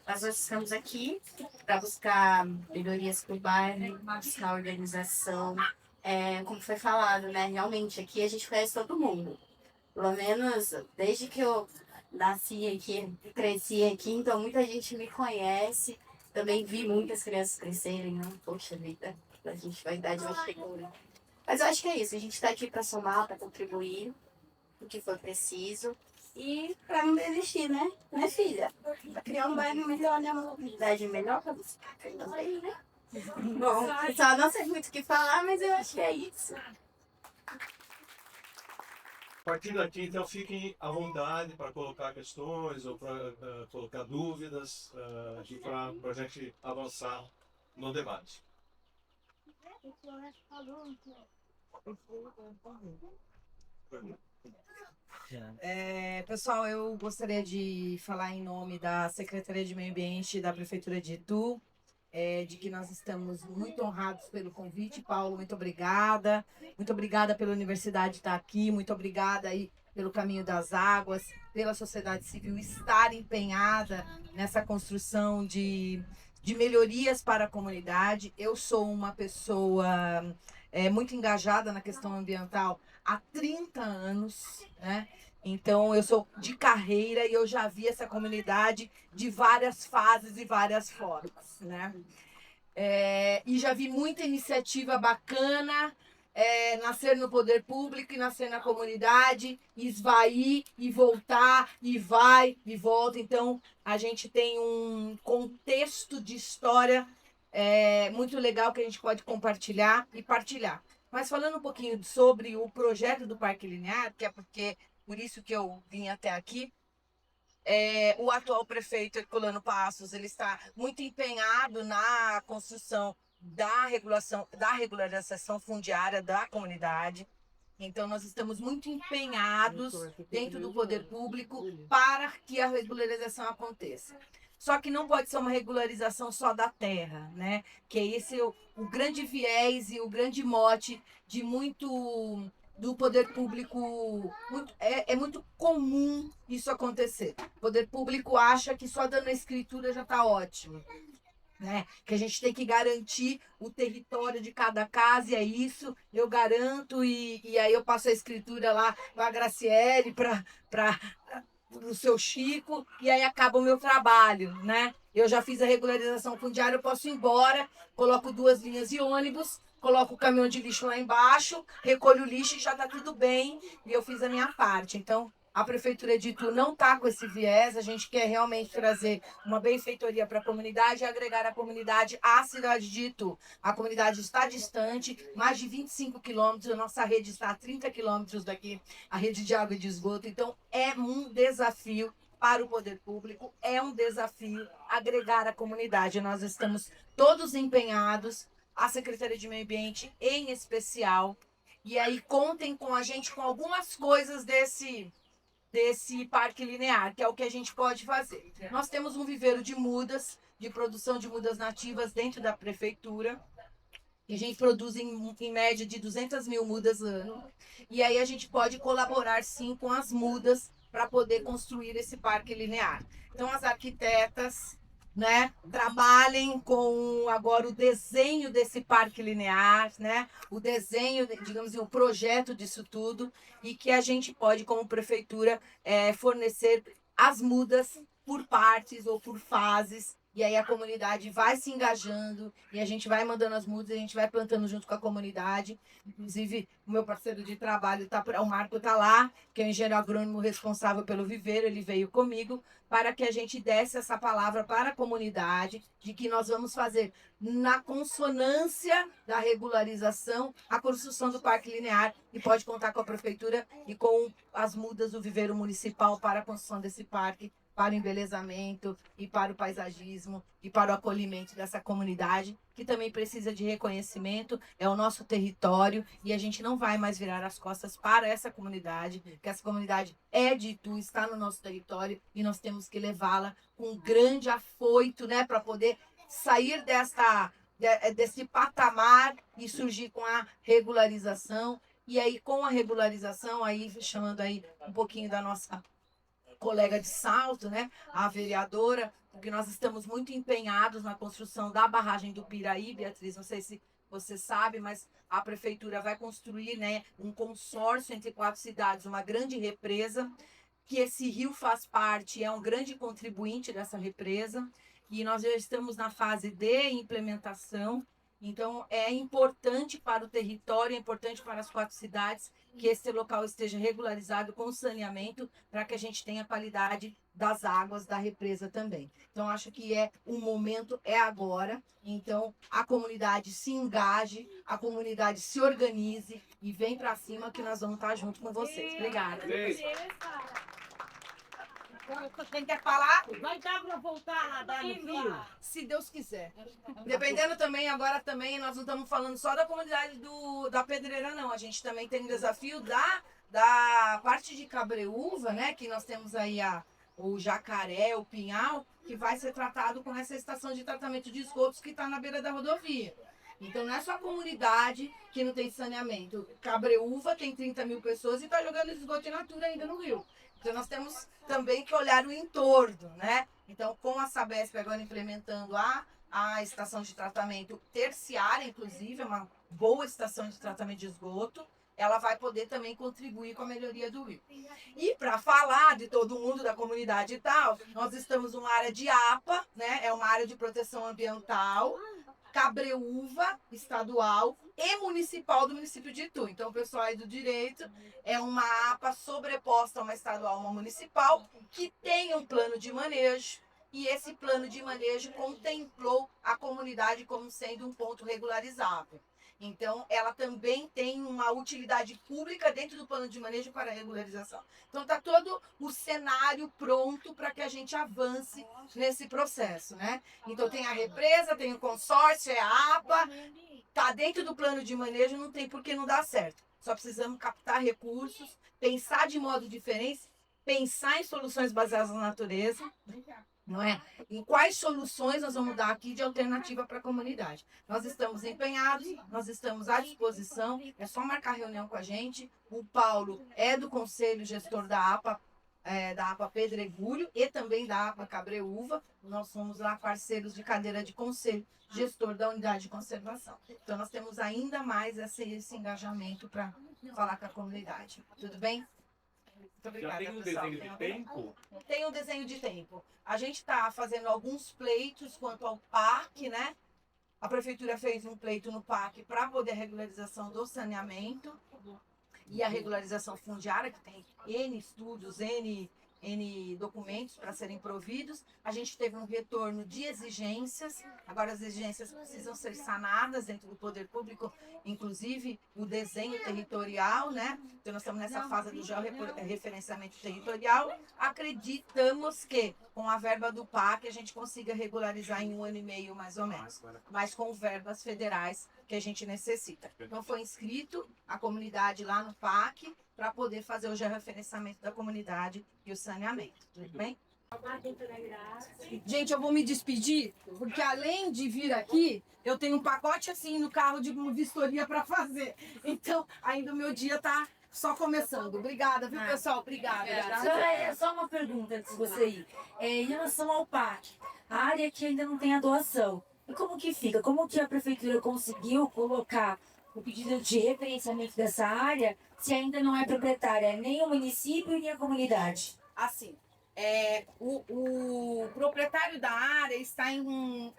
Nós estamos aqui para buscar melhorias para o bairro, buscar organização. Como foi falado, né? Realmente, aqui a gente conhece todo mundo. Pelo menos desde que eu nasci aqui, cresci aqui, então muita gente me conhece. Também vi muitas crianças crescerem, né? Poxa vida, a gente vai dar de uma figura. Mas eu acho que é isso, a gente está aqui para somar, para contribuir o que for preciso e para não desistir, né? Né, filha? Para criar um bairro melhor, né? Uma comunidade melhor para você também, né? Bom, pessoal, não sei muito o que falar, mas eu acho que é isso. A partir daqui, então, fiquem à vontade para colocar questões ou para colocar dúvidas e para a gente avançar no debate. Pessoal, eu gostaria de falar em nome da Secretaria de Meio Ambiente da Prefeitura de Itu, de que nós estamos muito honrados pelo convite. Paulo, muito obrigada. Muito obrigada pela universidade estar aqui, muito obrigada aí pelo Caminho das Águas, pela sociedade civil estar empenhada nessa construção de melhorias para a comunidade. Eu sou uma pessoa muito engajada na questão ambiental há 30 anos, né? Então, eu sou de carreira e eu já vi essa comunidade de várias fases e várias formas, né? E já vi muita iniciativa bacana nascer no poder público e nascer na comunidade, esvair e voltar, e vai e volta. Então, a gente tem um contexto de história muito legal que a gente pode compartilhar e partilhar. Mas falando um pouquinho sobre o projeto do Parque Linear, que é por isso que eu vim até aqui, o atual prefeito Herculano Passos, ele está muito empenhado na construção da regularização fundiária da comunidade. Então, nós estamos muito empenhados dentro do poder público para que a regularização aconteça. Só que não pode ser uma regularização só da terra, né? Que esse é o grande viés e o grande mote de muito do poder público. É muito comum isso acontecer. O poder público acha que só dando a escritura já está ótimo, né? Que a gente tem que garantir o território de cada casa, e é isso, eu garanto, e aí eu passo a escritura lá para a Graciele, para o seu Chico, e aí acaba o meu trabalho, né? Eu já fiz a regularização fundiária, eu posso ir embora, coloco 2 linhas de ônibus, coloco o caminhão de lixo lá embaixo, recolho o lixo e já está tudo bem, e eu fiz a minha parte. Então, a Prefeitura de Itu não está com esse viés, a gente quer realmente trazer uma benfeitoria para a comunidade e agregar a comunidade à cidade de Itu. A comunidade está distante, mais de 25 quilômetros, a nossa rede está a 30 quilômetros daqui, a rede de água e de esgoto. Então, é um desafio para o poder público, é um desafio agregar a comunidade. Nós estamos todos empenhados, a Secretaria de Meio Ambiente em especial, e aí contem com a gente com algumas coisas desse parque linear, que é o que a gente pode fazer. Nós temos um viveiro de mudas, de produção de mudas nativas dentro da prefeitura, que a gente produz em média de 200 mil mudas ano, e aí a gente pode colaborar sim com as mudas para poder construir esse parque linear. Então as arquitetas, né, trabalhem com agora o desenho desse parque linear, né, o desenho, digamos, o projeto disso tudo, e que a gente pode, como prefeitura, fornecer as mudas por partes ou por fases, e aí a comunidade vai se engajando, e a gente vai mandando as mudas, a gente vai plantando junto com a comunidade. Inclusive, o meu parceiro de trabalho, o Marco, está lá, que é o engenheiro agrônomo responsável pelo viveiro, ele veio comigo, para que a gente desse essa palavra para a comunidade, de que nós vamos fazer, na consonância da regularização, a construção do Parque Linear, e pode contar com a prefeitura e com as mudas do viveiro municipal para a construção desse parque, para o embelezamento e para o paisagismo e para o acolhimento dessa comunidade, que também precisa de reconhecimento, é o nosso território, e a gente não vai mais virar as costas para essa comunidade, que essa comunidade é de Itu, está no nosso território, e nós temos que levá-la com um grande afoito, né, para poder sair desse patamar e surgir com a regularização. E aí, com a regularização, aí chamando aí um pouquinho da nossa colega de Salto, né, a vereadora, porque nós estamos muito empenhados na construção da barragem do Piraí, Beatriz, não sei se você sabe, mas a prefeitura vai construir, né, um consórcio entre 4 cidades, uma grande represa, que esse rio faz parte, é um grande contribuinte dessa represa, e nós já estamos na fase de implementação, Então, é importante para o território, é importante para as 4 cidades que esse local esteja regularizado com saneamento para que a gente tenha qualidade das águas da represa também. Então, acho que o momento é agora. Então, a comunidade se engaje, a comunidade se organize e vem para cima que nós vamos estar junto com vocês. Obrigada. Quem quer falar? Vai dar para voltar a nadar no rio? Se Deus quiser. Dependendo também, agora também, nós não estamos falando só da comunidade da Pedreira, não. A gente também tem um desafio da parte de Cabreúva, né? Que nós temos aí o Jacaré, o Pinhal, que vai ser tratado com essa estação de tratamento de esgotos que está na beira da rodovia. Então não é só a comunidade que não tem saneamento. Cabreúva tem 30 mil pessoas e está jogando esgoto in natura ainda no rio. Então nós temos também que olhar o entorno, né? Então com a Sabesp agora implementando a estação de tratamento terciária, inclusive, é uma boa estação de tratamento de esgoto, ela vai poder também contribuir com a melhoria do rio. E para falar de todo mundo da comunidade e tal, nós estamos numa área de APA, né? É uma área de proteção ambiental, Cabreúva, estadual e municipal do município de Itu. Então, o pessoal aí do direito é uma APA sobreposta a uma estadual, uma municipal, que tem um plano de manejo, e esse plano de manejo contemplou a comunidade como sendo um ponto regularizável. Então, ela também tem uma utilidade pública dentro do plano de manejo para a regularização. Então, está todo o cenário pronto para que a gente avance nesse processo, né? Então, tem a represa, tem o consórcio, é a APA, está dentro do plano de manejo, não tem por que não dar certo. Só precisamos captar recursos, pensar de modo diferente, pensar em soluções baseadas na natureza, não é? Em quais soluções nós vamos dar aqui de alternativa para a comunidade. Nós estamos empenhados, nós estamos à disposição, é só marcar reunião com a gente. O Paulo é do Conselho Gestor da APA Pedregulho e também da APA Cabreúva. Nós somos lá parceiros de cadeira de conselho, gestor da unidade de conservação. Então nós temos ainda mais esse engajamento para falar com a comunidade. Tudo bem? Muito obrigada, Já tem um pessoal. desenho de tempo? Tem um desenho de tempo. A gente está fazendo alguns pleitos quanto ao parque, né? A prefeitura fez um pleito no parque para poder a regularização do saneamento e a regularização fundiária, que tem N estudos, N documentos para serem providos. A gente teve um retorno de exigências, agora as exigências precisam ser sanadas dentro do poder público, inclusive o desenho territorial, né? Então nós estamos nessa fase do georreferenciamento territorial. Acreditamos que com a verba do PAC a gente consiga regularizar em 1 ano e meio mais ou menos, mas com verbas federais que a gente necessita. Então foi inscrito a comunidade lá no PAC para poder fazer o georreferenciamento da comunidade e o saneamento. Tudo bem? Gente, eu vou me despedir, porque além de vir aqui, eu tenho um pacote assim no carro de vistoria para fazer. Então, ainda o meu dia tá só começando. Obrigada, viu, pessoal? Obrigada. Só uma pergunta antes de você ir. Em relação ao parque, a área que ainda não tem a doação, e como que fica? Como que a prefeitura conseguiu colocar o pedido de referenciamento dessa área se ainda não é proprietária nem o município nem a comunidade? Assim, o proprietário da área está em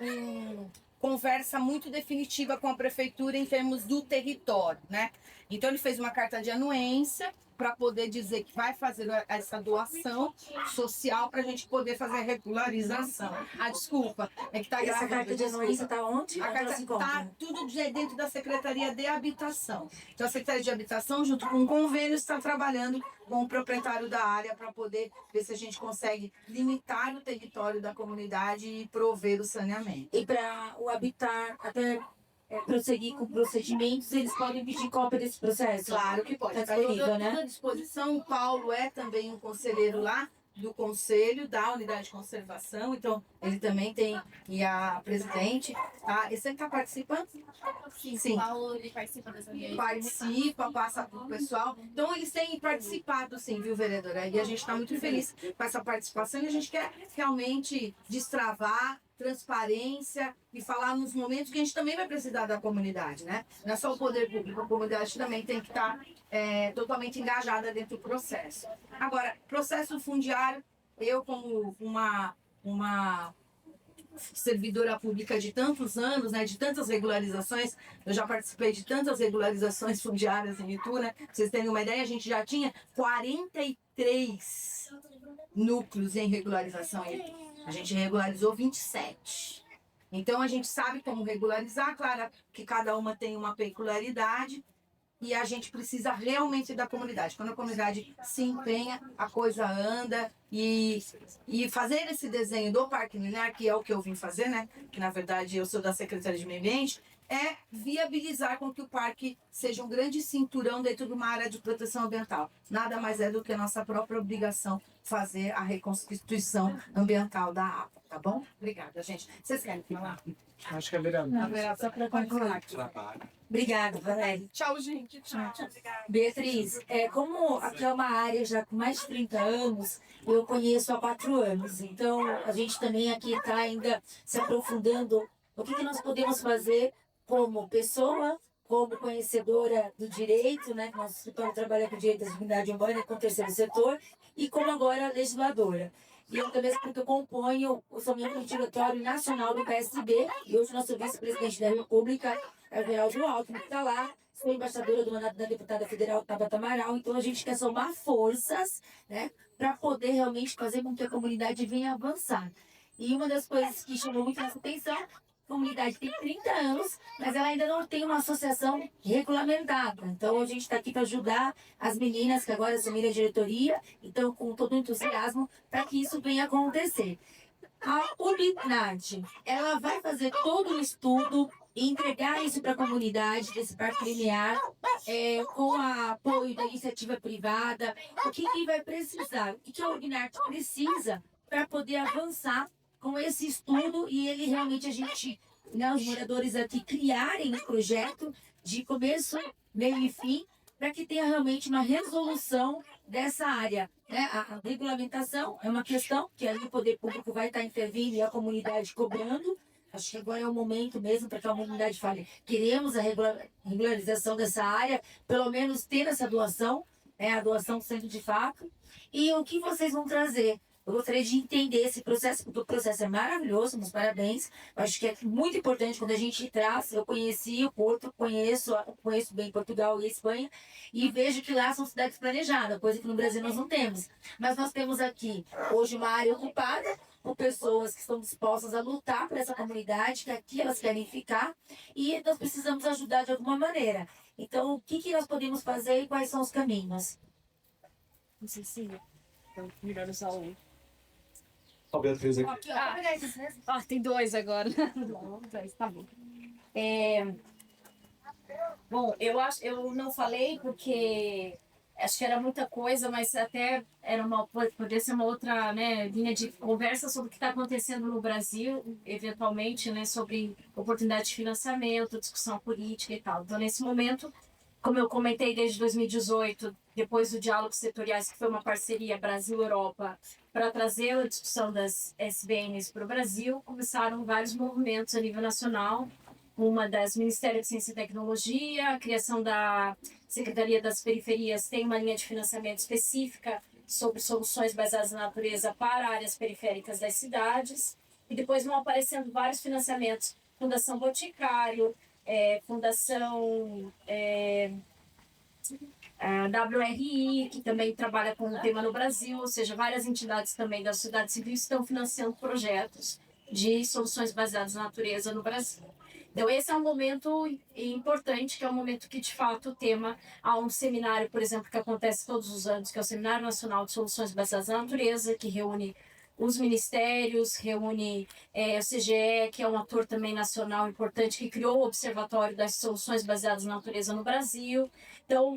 conversa muito definitiva com a prefeitura em termos do território, né? Então ele fez uma carta de anuência para poder dizer que vai fazer essa doação social para a gente poder fazer a regularização. Desculpa, é que está Essa carta de anuência está onde? A carta está tudo dentro da Secretaria de Habitação. Então a Secretaria de Habitação, junto com o convênio, está trabalhando com o proprietário da área para poder ver se a gente consegue limitar o território da comunidade e prover o saneamento. E para o habitar até prosseguir com procedimentos, eles podem pedir cópia desse processo? Claro que pode. Está disponível, né? À disposição. O Paulo é também um conselheiro lá do conselho da unidade de conservação, então ele também tem, e a presidente, tá? E você está participando? Sim. O Paulo, ele participa dessa reunião. Participa, passa para o pessoal. Então eles têm participado, sim, viu, vereadora? E a gente está muito feliz com essa participação e a gente quer realmente destravar transparência e falar nos momentos que a gente também vai precisar da comunidade, né? Não é só o poder público, a comunidade também tem que estar totalmente engajada dentro do processo. Agora, processo fundiário, eu como uma servidora pública de tantos anos, né, de tantas regularizações, eu já participei de tantas regularizações fundiárias em Itu, né? Pra vocês terem uma ideia, a gente já tinha 43 núcleos em regularização. A gente regularizou 27. Então a gente sabe como regularizar, claro que cada uma tem uma peculiaridade, e a gente precisa realmente da comunidade. Quando a comunidade se empenha, a coisa anda. E fazer esse desenho do Parque Linear, que é o que eu vim fazer, né? Que na verdade eu sou da Secretaria de Meio Ambiente, é viabilizar com que o parque seja um grande cinturão dentro de uma área de proteção ambiental. Nada mais é do que a nossa própria obrigação fazer a reconstituição ambiental da APA, tá bom? Obrigada, gente. Vocês querem falar? Acho que é vereador. Só para concluir. Obrigada, Valéria. Tchau, gente. Tchau. Beatriz, como aqui é uma área já com mais de 30 anos, eu conheço há 4 anos. Então, a gente também aqui está ainda se aprofundando o que nós podemos fazer como pessoa, como conhecedora do direito, né? Nosso escritório trabalha com direito da dignidade humana, com o terceiro setor, e como agora legisladora. E eu também porque eu componho o membro do Diretório Nacional do PSB, e hoje nosso vice-presidente da República é o Geraldo Alckmin, que está lá, sou embaixadora do mandato da deputada federal Tabata Amaral. Então a gente quer somar forças, né, para poder realmente fazer com que a comunidade venha avançar. E uma das coisas que chamou muito nossa atenção, a comunidade tem 30 anos, mas ela ainda não tem uma associação regulamentada. Então a gente está aqui para ajudar as meninas que agora assumiram a diretoria, então com todo o entusiasmo, para que isso venha acontecer. A Urbinat, ela vai fazer todo o estudo e entregar isso para a comunidade desse parque linear, com o apoio da iniciativa privada. O que vai precisar? O que a Urbinat precisa para poder avançar com esse estudo e ele realmente, a gente, né, os moradores aqui criarem um projeto de começo, meio e fim, para que tenha realmente uma resolução dessa área, né? A regulamentação é uma questão que aí o poder público vai estar intervindo e a comunidade cobrando. Acho que agora é o momento mesmo para que a comunidade fale, queremos a regularização dessa área, pelo menos ter essa doação, a doação sendo de fato. E o que vocês vão trazer? Eu gostaria de entender esse processo, porque o processo é maravilhoso, meus parabéns. Eu acho que é muito importante quando a gente traz. Eu conheci o Porto, conheço bem Portugal e Espanha, e vejo que lá são cidades planejadas, coisa que no Brasil nós não temos. Mas nós temos aqui, hoje, uma área ocupada por pessoas que estão dispostas a lutar por essa comunidade, que aqui elas querem ficar, e nós precisamos ajudar de alguma maneira. Então, o que nós podemos fazer e quais são os caminhos? Não sei se então, melhor usar um. Ó, Beatriz aqui. Tem 2 agora. 2, tá bom. Bom, eu não falei porque acho que era muita coisa, mas até poderia ser uma outra, né, linha de conversa sobre o que está acontecendo no Brasil, eventualmente, né, sobre oportunidade de financiamento, discussão política e tal. Então, nesse momento, como eu comentei desde 2018, depois do Diálogo Setoriais, que foi uma parceria Brasil-Europa, para trazer a discussão das SBNs para o Brasil, começaram vários movimentos a nível nacional, uma das Ministérios de Ciência e Tecnologia, a criação da Secretaria das Periferias tem uma linha de financiamento específica sobre soluções baseadas na natureza para áreas periféricas das cidades, e depois vão aparecendo vários financiamentos, Fundação Boticário, Fundação a WRI, que também trabalha com o tema no Brasil, ou seja, várias entidades também da sociedade civil estão financiando projetos de soluções baseadas na natureza no Brasil. Então, esse é um momento importante, que é um momento que, de fato, o tema, há um seminário, por exemplo, que acontece todos os anos, que é o Seminário Nacional de Soluções Baseadas na Natureza, que reúne os ministérios, reúne o CGE, que é um ator também nacional importante, que criou o Observatório das Soluções Baseadas na Natureza no Brasil. Então,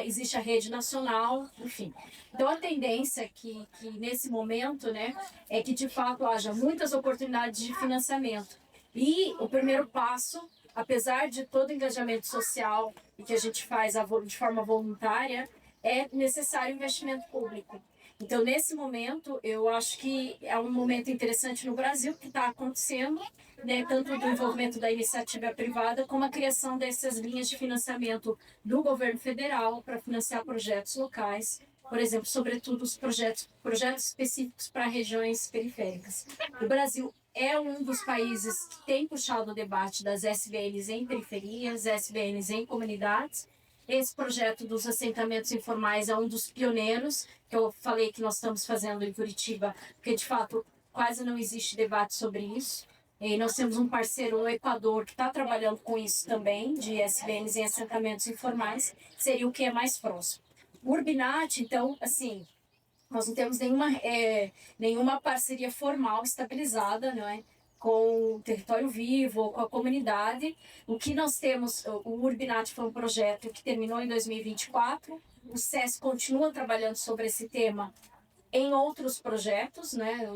existe a rede nacional, enfim. Então, a tendência que nesse momento, né, é que, de fato, haja muitas oportunidades de financiamento. E o primeiro passo, apesar de todo o engajamento social e que a gente faz de forma voluntária, é necessário investimento público. Então, nesse momento, eu acho que é um momento interessante no Brasil que está acontecendo, né, tanto do envolvimento da iniciativa privada como a criação dessas linhas de financiamento do governo federal para financiar projetos locais, por exemplo, sobretudo os projetos específicos para regiões periféricas. O Brasil é um dos países que tem puxado o debate das SBNs em periferias, SBNs em comunidades. Esse projeto dos assentamentos informais é um dos pioneiros, que eu falei que nós estamos fazendo em Curitiba, porque de fato quase não existe debate sobre isso. E nós temos um parceiro no Equador que está trabalhando com isso também, de SBNs em assentamentos informais, seria o que é mais próximo. O Urbinat, então, assim, nós não temos nenhuma parceria formal estabilizada, não é? Com o Território Vivo ou com a comunidade. O que nós temos, o Urbinat foi um projeto que terminou em 2024, o SES continua trabalhando sobre esse tema em outros projetos, né?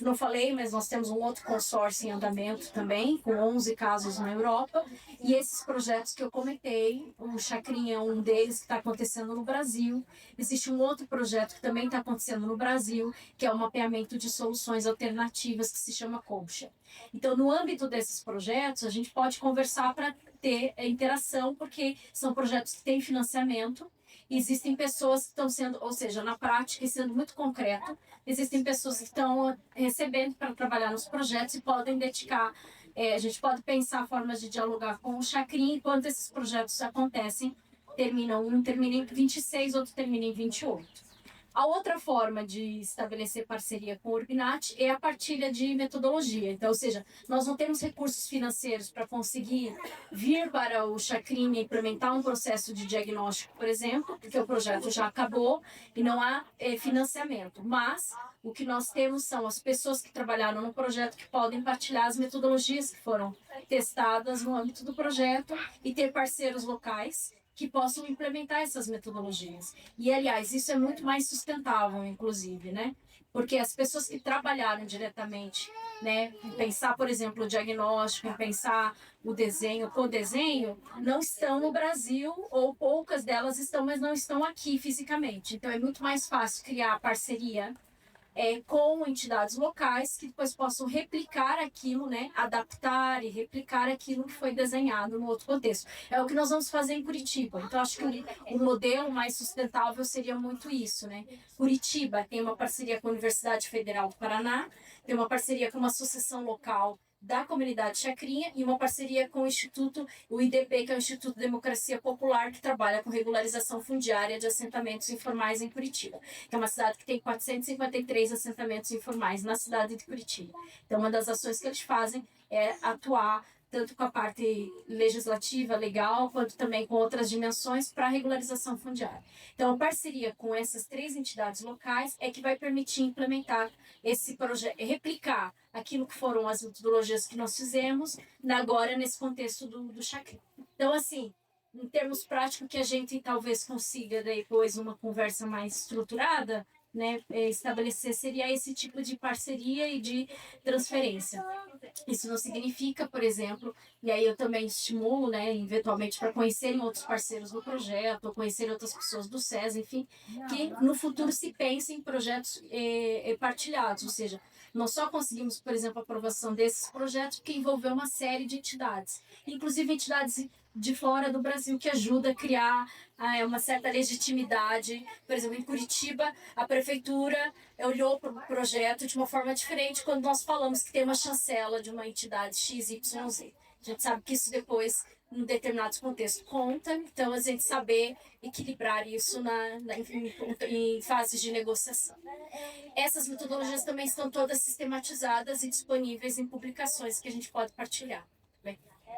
Não falei, mas nós temos um outro consórcio em andamento também, com 11 casos na Europa, e esses projetos que eu comentei, o Chacrinha é um deles que está acontecendo no Brasil. Existe um outro projeto que também está acontecendo no Brasil, que é o mapeamento de soluções alternativas, que se chama Colcha. Então, no âmbito desses projetos, a gente pode conversar para ter interação, porque são projetos que têm financiamento. Existem pessoas que estão sendo, ou seja, na prática, e sendo muito concreto, existem pessoas que estão recebendo para trabalhar nos projetos e podem dedicar. A gente pode pensar formas de dialogar com o Chacrinha enquanto esses projetos acontecem. Um termina em 26, outro termina em 28. A outra forma de estabelecer parceria com o Urbinat é a partilha de metodologia. Então, ou seja, nós não temos recursos financeiros para conseguir vir para o Chacrinha implementar um processo de diagnóstico, por exemplo, porque o projeto já acabou e não há financiamento. Mas o que nós temos são as pessoas que trabalharam no projeto que podem partilhar as metodologias que foram testadas no âmbito do projeto e ter parceiros locais que possam implementar essas metodologias. E, aliás, isso é muito mais sustentável, inclusive, né? Porque as pessoas que trabalharam diretamente, né, em pensar, por exemplo, o diagnóstico, em pensar o desenho, o co-desenho, não estão no Brasil, ou poucas delas estão, mas não estão aqui fisicamente. Então, é muito mais fácil criar parceria com entidades locais que depois possam replicar aquilo, né, adaptar e replicar aquilo que foi desenhado no outro contexto. É o que nós vamos fazer em Curitiba. Então, acho que o modelo mais sustentável seria muito isso, né? Curitiba tem uma parceria com a Universidade Federal do Paraná, tem uma parceria com uma associação local da comunidade Chacrinha e uma parceria com o Instituto, o IDP, que é o Instituto de Democracia Popular, que trabalha com regularização fundiária de assentamentos informais em Curitiba, que é uma cidade que tem 453 assentamentos informais na cidade de Curitiba. Então, uma das ações que eles fazem é atuar tanto com a parte legislativa, legal, quanto também com outras dimensões para a regularização fundiária. Então, a parceria com essas 3 entidades locais é que vai permitir implementar esse projeto, replicar aquilo que foram as metodologias que nós fizemos, agora nesse contexto do Chacrinha. Então, assim, em termos práticos, que a gente talvez consiga depois uma conversa mais estruturada, né, estabelecer seria esse tipo de parceria e de transferência. Isso não significa, por exemplo, e aí eu também estimulo, né, eventualmente para conhecerem outros parceiros do projeto, ou conhecerem outras pessoas do SES, enfim, que no futuro se pense em projetos partilhados, ou seja, nós só conseguimos, por exemplo, a aprovação desses projetos porque envolveu uma série de entidades, inclusive entidades de fora do Brasil, que ajuda a criar uma certa legitimidade. Por exemplo, em Curitiba, a prefeitura olhou para o projeto de uma forma diferente quando nós falamos que tem uma chancela de uma entidade XYZ. A gente sabe que isso depois, em determinados contextos, conta, então a gente saber equilibrar isso em fases de negociação. Essas metodologias também estão todas sistematizadas e disponíveis em publicações que a gente pode partilhar.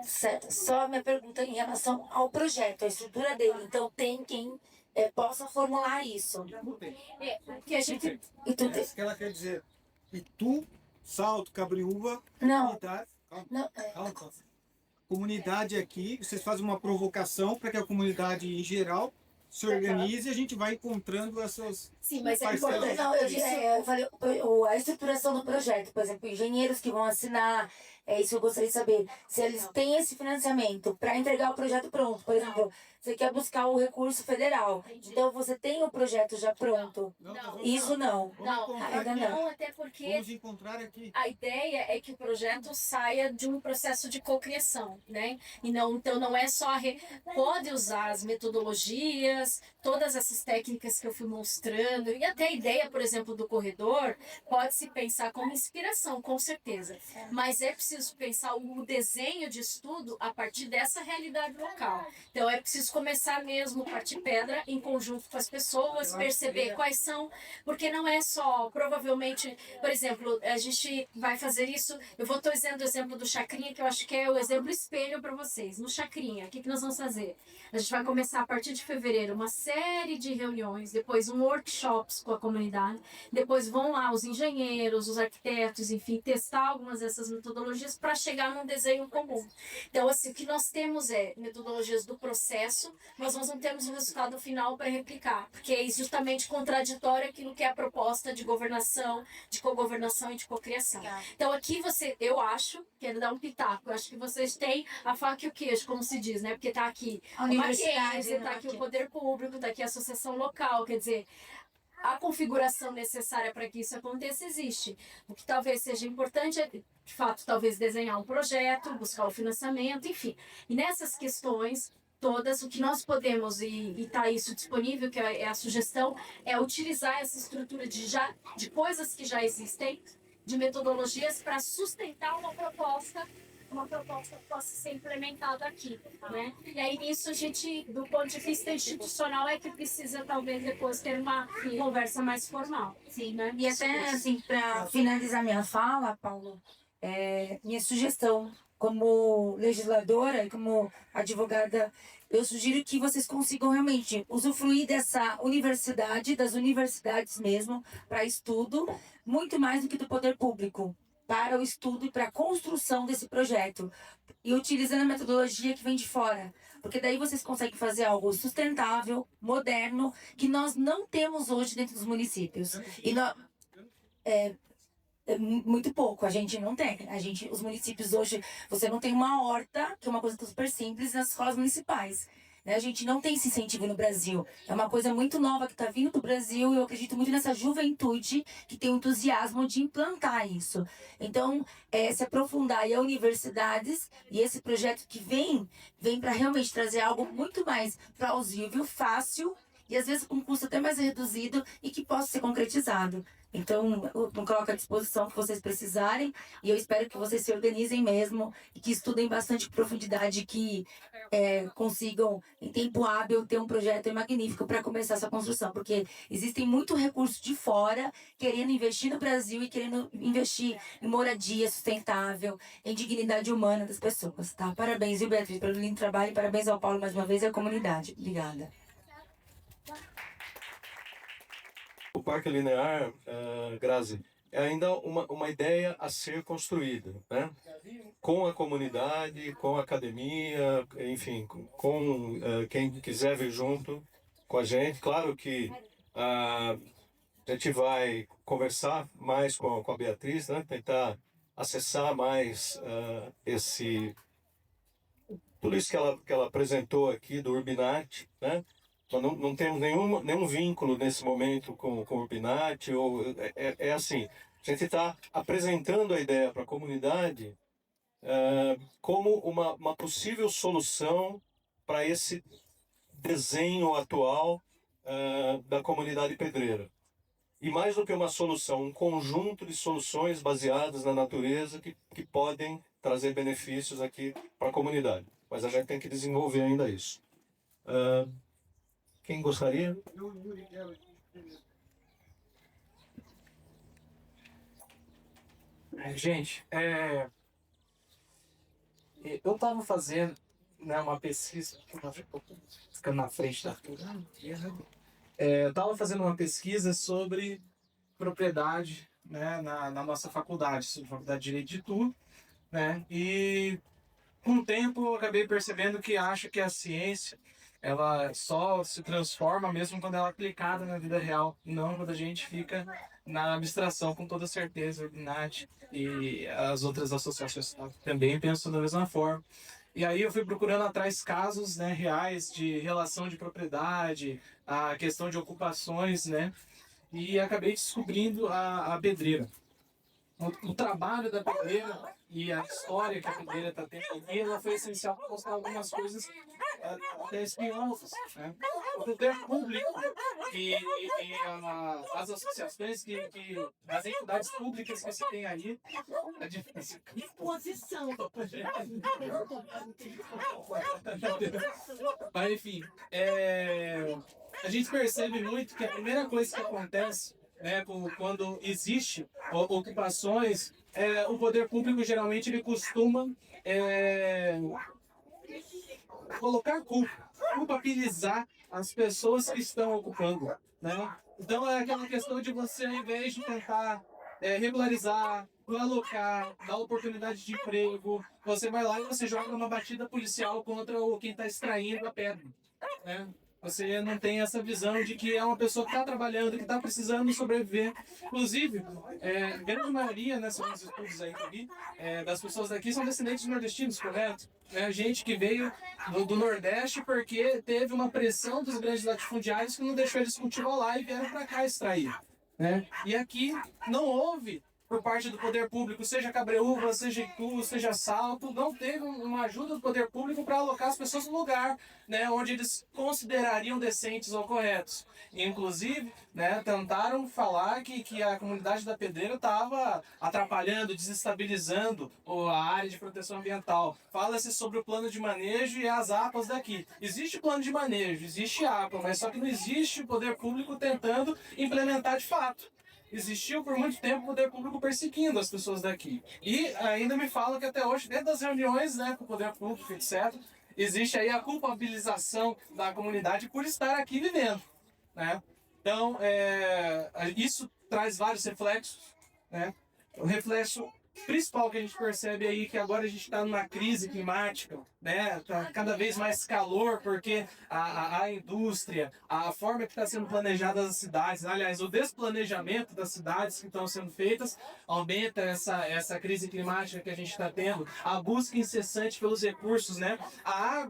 Certo. Só a minha pergunta em relação ao projeto, a estrutura dele. Então, tem quem possa formular isso. Que a gente... Isso que ela quer dizer. Itu, Salto, Cabriúva, não. Comunidade. Não. Comunidade aqui, vocês fazem uma provocação para que a comunidade em geral se organize e a gente vai encontrando essas. Sim, mas é importante. Não, eu falei a estruturação do projeto, por exemplo, engenheiros que vão assinar, É isso que eu gostaria de saber. Se eles têm esse financiamento para entregar o projeto pronto. Por exemplo, você quer buscar o recurso federal. Então você tem o projeto já pronto. Isso não. Ainda não. Até porque Vamos encontrar aqui. a ideia é que o projeto saia de um processo de cocriação, né? E não, então não é só pode usar as metodologias, todas essas técnicas que eu fui mostrando, e até a ideia, por exemplo, do corredor, pode se pensar como inspiração, com certeza. Mas é preciso pensar o desenho de estudo a partir dessa realidade local. Então é preciso começar mesmo, partir pedra em conjunto com as pessoas, perceber quais são, porque não é só, provavelmente, por exemplo, a gente vai fazer isso, eu vou usando o exemplo do Chacrinha, que eu acho que é o exemplo espelho para vocês. No Chacrinha, o que nós vamos fazer? A gente vai começar a partir de fevereiro uma série de reuniões, depois workshops com a comunidade, depois vão lá os engenheiros, os arquitetos, enfim, testar algumas dessas metodologias para chegar num desenho comum. Então, assim, o que nós temos é metodologias do processo, mas nós não temos o resultado final para replicar, porque é justamente contraditório aquilo que é a proposta de governação, de cogovernação e de cocriação. Então, aqui eu acho, quero dar um pitaco, eu acho que vocês têm a faca e o queijo, como se diz, né? Porque tá aqui a universidade, tá aqui o poder público, tá aqui a associação local, quer dizer, a configuração necessária para que isso aconteça existe. O que talvez seja importante é, de fato, talvez desenhar um projeto, buscar o financiamento, enfim. E nessas questões todas, o que nós podemos, e está isso disponível, que é a sugestão, é utilizar essa estrutura de coisas que já existem, de metodologias para sustentar uma proposta que possa ser implementada aqui, né? E aí nisso a gente, do ponto de vista institucional, é que precisa talvez depois ter uma conversa mais formal. Sim, né? E até assim, para finalizar minha fala, Paulo, minha sugestão como legisladora e como advogada, eu sugiro que vocês consigam realmente usufruir dessa universidade, das universidades mesmo, para estudo, muito mais do que do poder público, para o estudo e para a construção desse projeto. E utilizando a metodologia que vem de fora. Porque daí vocês conseguem fazer algo sustentável, moderno, que nós não temos hoje dentro dos municípios. E muito pouco, a gente não tem. Os municípios hoje, você não tem uma horta, que é uma coisa super simples, nas escolas municipais. Né? A gente não tem esse incentivo no Brasil. É uma coisa muito nova que está vindo do Brasil e eu acredito muito nessa juventude que tem o entusiasmo de implantar isso. Então, se aprofundar em universidades e esse projeto que vem para realmente trazer algo muito mais plausível, fácil e às vezes com um custo até mais reduzido e que possa ser concretizado. Então, eu coloco à disposição que vocês precisarem e eu espero que vocês se organizem mesmo e que estudem bastante profundidade, que consigam, em tempo hábil, ter um projeto magnífico para começar essa construção, porque existem muito recurso de fora querendo investir no Brasil e querendo investir em moradia sustentável, em dignidade humana das pessoas, tá? Parabéns, viu, Beatriz, pelo lindo trabalho e parabéns ao Paulo mais uma vez e à comunidade. Obrigada. O Parque Linear, Grazi, é ainda uma ideia a ser construída, né? Com a comunidade, com a academia, enfim, com quem quiser vir junto com a gente. Claro que a gente vai conversar mais com a Beatriz, né? Tentar acessar mais tudo isso que ela apresentou aqui do Urbinat, né? Nós não temos nenhum vínculo nesse momento com o Urbinat, é assim, a gente está apresentando a ideia para a comunidade como uma possível solução para esse desenho atual da comunidade pedreira. E mais do que uma solução, um conjunto de soluções baseadas na natureza que podem trazer benefícios aqui para a comunidade. Mas a gente tem que desenvolver ainda isso. Quem gostaria? Gente, eu estava fazendo uma pesquisa, ficando na frente da eu estava fazendo uma pesquisa sobre propriedade, né, na nossa faculdade, sobre faculdade de Direito de Itu, né, e com o tempo eu acabei percebendo que acho que a ciência ela só se transforma mesmo quando ela é aplicada na vida real, não quando a gente fica na abstração, com toda certeza, o Urbinat e as outras associações também pensam da mesma forma. E aí eu fui procurando atrás casos, né, reais de relação de propriedade, a questão de ocupações, né, e acabei descobrindo a pedreira. O trabalho da pedreira e a história que a pedreira está tendo aqui, ela foi essencial para mostrar algumas coisas até espinhosas, né? O poder público e as associações, as entidades públicas que você tem aí, é difícil. Exposição! Mas enfim, a gente percebe muito que a primeira coisa que acontece, né, quando existe ocupações, o poder público geralmente ele costuma colocar culpabilizar as pessoas que estão ocupando, né? Então é aquela questão de você, ao invés de tentar regularizar, alocar, dar oportunidade de emprego, você vai lá e você joga uma batida policial contra quem está extraindo a pedra, né? Você não tem essa visão de que é uma pessoa que está trabalhando, que está precisando sobreviver. Inclusive, a grande maioria, né, são os estudos aí que eu vi, das pessoas daqui são descendentes de nordestinos, correto? Gente que veio do Nordeste porque teve uma pressão dos grandes latifundiários que não deixou eles cultivar lá e vieram para cá extrair, né? E aqui não houve, por parte do poder público, seja Cabreúva, seja Itu, seja Salto, não teve uma ajuda do poder público para alocar as pessoas no lugar, né, onde eles considerariam decentes ou corretos. Inclusive, né, tentaram falar que a comunidade da Pedreira estava atrapalhando, desestabilizando a área de proteção ambiental. Fala-se sobre o plano de manejo e as APAs daqui. Existe plano de manejo, existe APA, mas só que não existe o poder público tentando implementar de fato. Existiu por muito tempo o poder público perseguindo as pessoas daqui. E ainda me falam que até hoje, dentro das reuniões, né, com o poder público, etc., existe aí a culpabilização da comunidade por estar aqui vivendo, né? Então, isso traz vários reflexos, né? O reflexo principal que a gente percebe aí que agora a gente está numa crise climática, né? Tá cada vez mais calor porque a indústria, a forma que está sendo planejada as cidades, aliás, o desplanejamento das cidades que estão sendo feitas aumenta essa crise climática que a gente está tendo, a busca incessante pelos recursos, né? A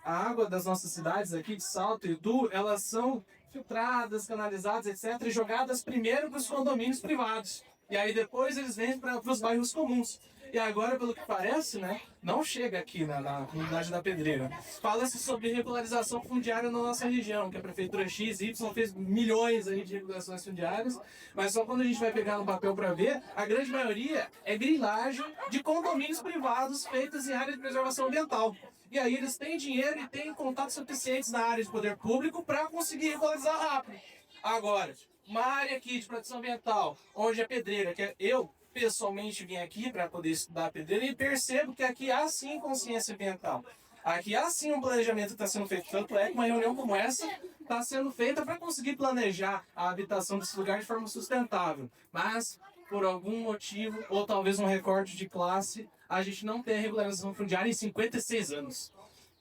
água das nossas cidades aqui de Salto e Itu, elas são filtradas, canalizadas, etc., e jogadas primeiro para os condomínios privados. E aí depois eles vêm para os bairros comuns. E agora, pelo que parece, né, não chega aqui na comunidade da Pedreira. Fala-se sobre regularização fundiária na nossa região, que a prefeitura XY fez milhões aí de regularizações fundiárias, mas só quando a gente vai pegar no papel para ver, a grande maioria é grilagem de condomínios privados feitos em área de preservação ambiental. E aí eles têm dinheiro e têm contatos suficientes na área de poder público para conseguir regularizar rápido. Agora, uma área aqui de proteção ambiental, onde a Pedreira, que eu pessoalmente vim aqui para poder estudar a Pedreira e percebo que aqui há sim consciência ambiental. Aqui há sim um planejamento que está sendo feito, tanto é que uma reunião como essa está sendo feita para conseguir planejar a habitação desse lugar de forma sustentável. Mas, por algum motivo, ou talvez um recorte de classe, a gente não tem a regularização fundiária em 56 anos.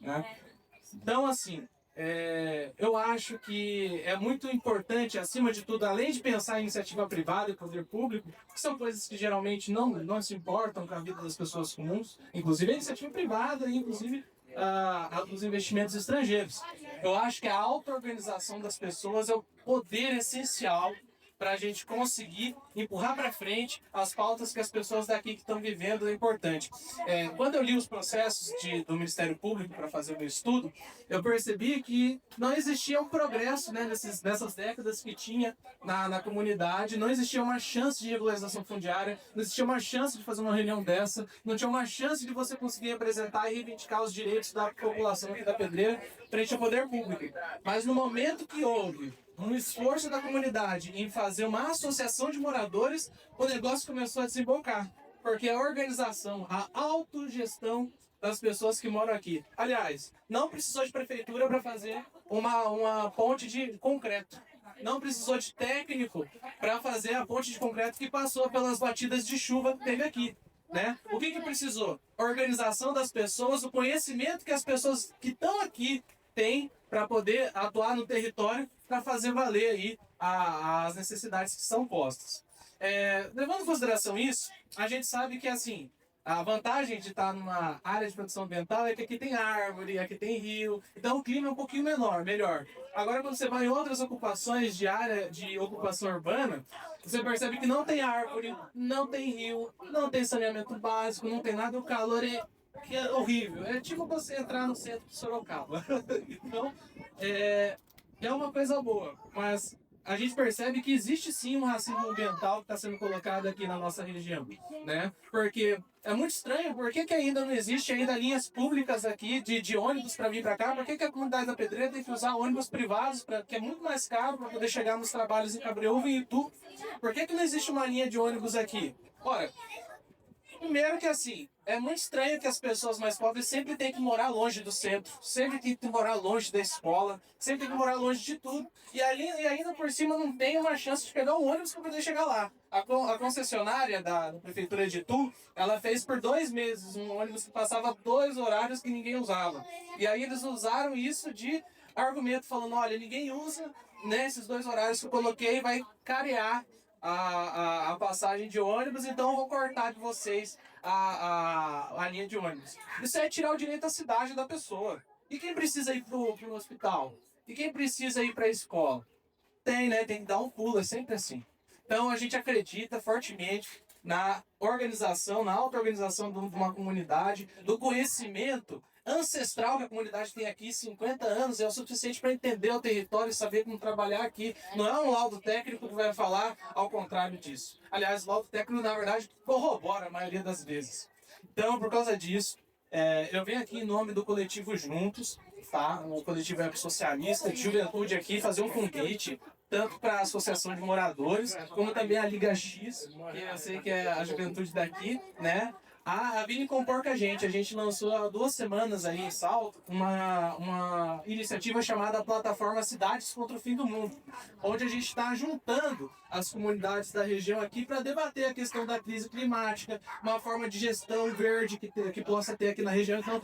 Né? Então, assim, eu acho que é muito importante, acima de tudo, além de pensar em iniciativa privada e poder público, que são coisas que geralmente não se importam com a vida das pessoas comuns, inclusive a iniciativa privada e inclusive os investimentos estrangeiros. Eu acho que a auto-organização das pessoas é o poder essencial para a gente conseguir empurrar para frente as pautas que as pessoas daqui que estão vivendo é importante. Quando eu li os processos do Ministério Público para fazer o meu estudo, eu percebi que não existia um progresso, né, nessas décadas que tinha na comunidade, não existia uma chance de regularização fundiária, não existia uma chance de fazer uma reunião dessa, não tinha uma chance de você conseguir apresentar e reivindicar os direitos da população aqui da Pedreira frente ao poder público. Mas no momento que houve um esforço da comunidade em fazer uma associação de moradores, o negócio começou a desembocar. Porque a organização, a autogestão das pessoas que moram aqui. Aliás, não precisou de prefeitura para fazer uma ponte de concreto. Não precisou de técnico para fazer a ponte de concreto que passou pelas batidas de chuva que teve aqui. Né? O que precisou? A organização das pessoas, o conhecimento que as pessoas que estão aqui têm para poder atuar no território para fazer valer aí às necessidades que são postas. Levando em consideração isso, a gente sabe que assim, a vantagem de estar numa área de proteção ambiental é que aqui tem árvore, aqui tem rio, então o clima é um pouquinho melhor. Agora, quando você vai em outras ocupações de área de ocupação urbana, você percebe que não tem árvore, não tem rio, não tem saneamento básico, não tem nada, o calor é horrível. É tipo você entrar no centro de Sorocaba. Então, é uma coisa boa, mas a gente percebe que existe sim um racismo ambiental que está sendo colocado aqui na nossa região, né? Porque é muito estranho, por que ainda não existe ainda linhas públicas aqui de ônibus para vir para cá? Por que a comunidade da Pedreira tem que usar ônibus privados, que é muito mais caro para poder chegar nos trabalhos em Cabreúva e Itu? Por que não existe uma linha de ônibus aqui? Ora, primeiro que assim, é muito estranho que as pessoas mais pobres sempre têm que morar longe do centro, sempre têm que morar longe da escola, sempre têm que morar longe de tudo. E ainda por cima não tem uma chance de pegar um ônibus para poder chegar lá. A concessionária da Prefeitura de Itu, ela fez por 2 meses um ônibus que passava 2 horários que ninguém usava. E aí eles usaram isso de argumento, falando, olha, ninguém usa, né, esses 2 horários que eu coloquei, vai carear a passagem de ônibus, então eu vou cortar de vocês a linha de ônibus. Isso é tirar o direito à cidade da pessoa. E quem precisa ir pro hospital? E quem precisa ir para a escola? Tem, né? Tem que dar um pulo, é sempre assim. Então a gente acredita fortemente na organização, na auto-organização de uma comunidade, do conhecimento ancestral que a comunidade tem aqui, 50 anos, é o suficiente para entender o território e saber como trabalhar aqui. Não é um laudo técnico que vai falar ao contrário disso. Aliás, o laudo técnico, na verdade, corrobora a maioria das vezes. Então, por causa disso, eu venho aqui em nome do coletivo Juntos, tá? O coletivo socialista de juventude aqui, fazer um convite tanto para a Associação de Moradores, como também a Liga X, que eu sei que é a juventude daqui, né? A virem compor com a gente lançou há 2 semanas aí em Salto uma iniciativa chamada Plataforma Cidades contra o Fim do Mundo, onde a gente está juntando as comunidades da região aqui para debater a questão da crise climática, uma forma de gestão verde que possa ter aqui na região. Então,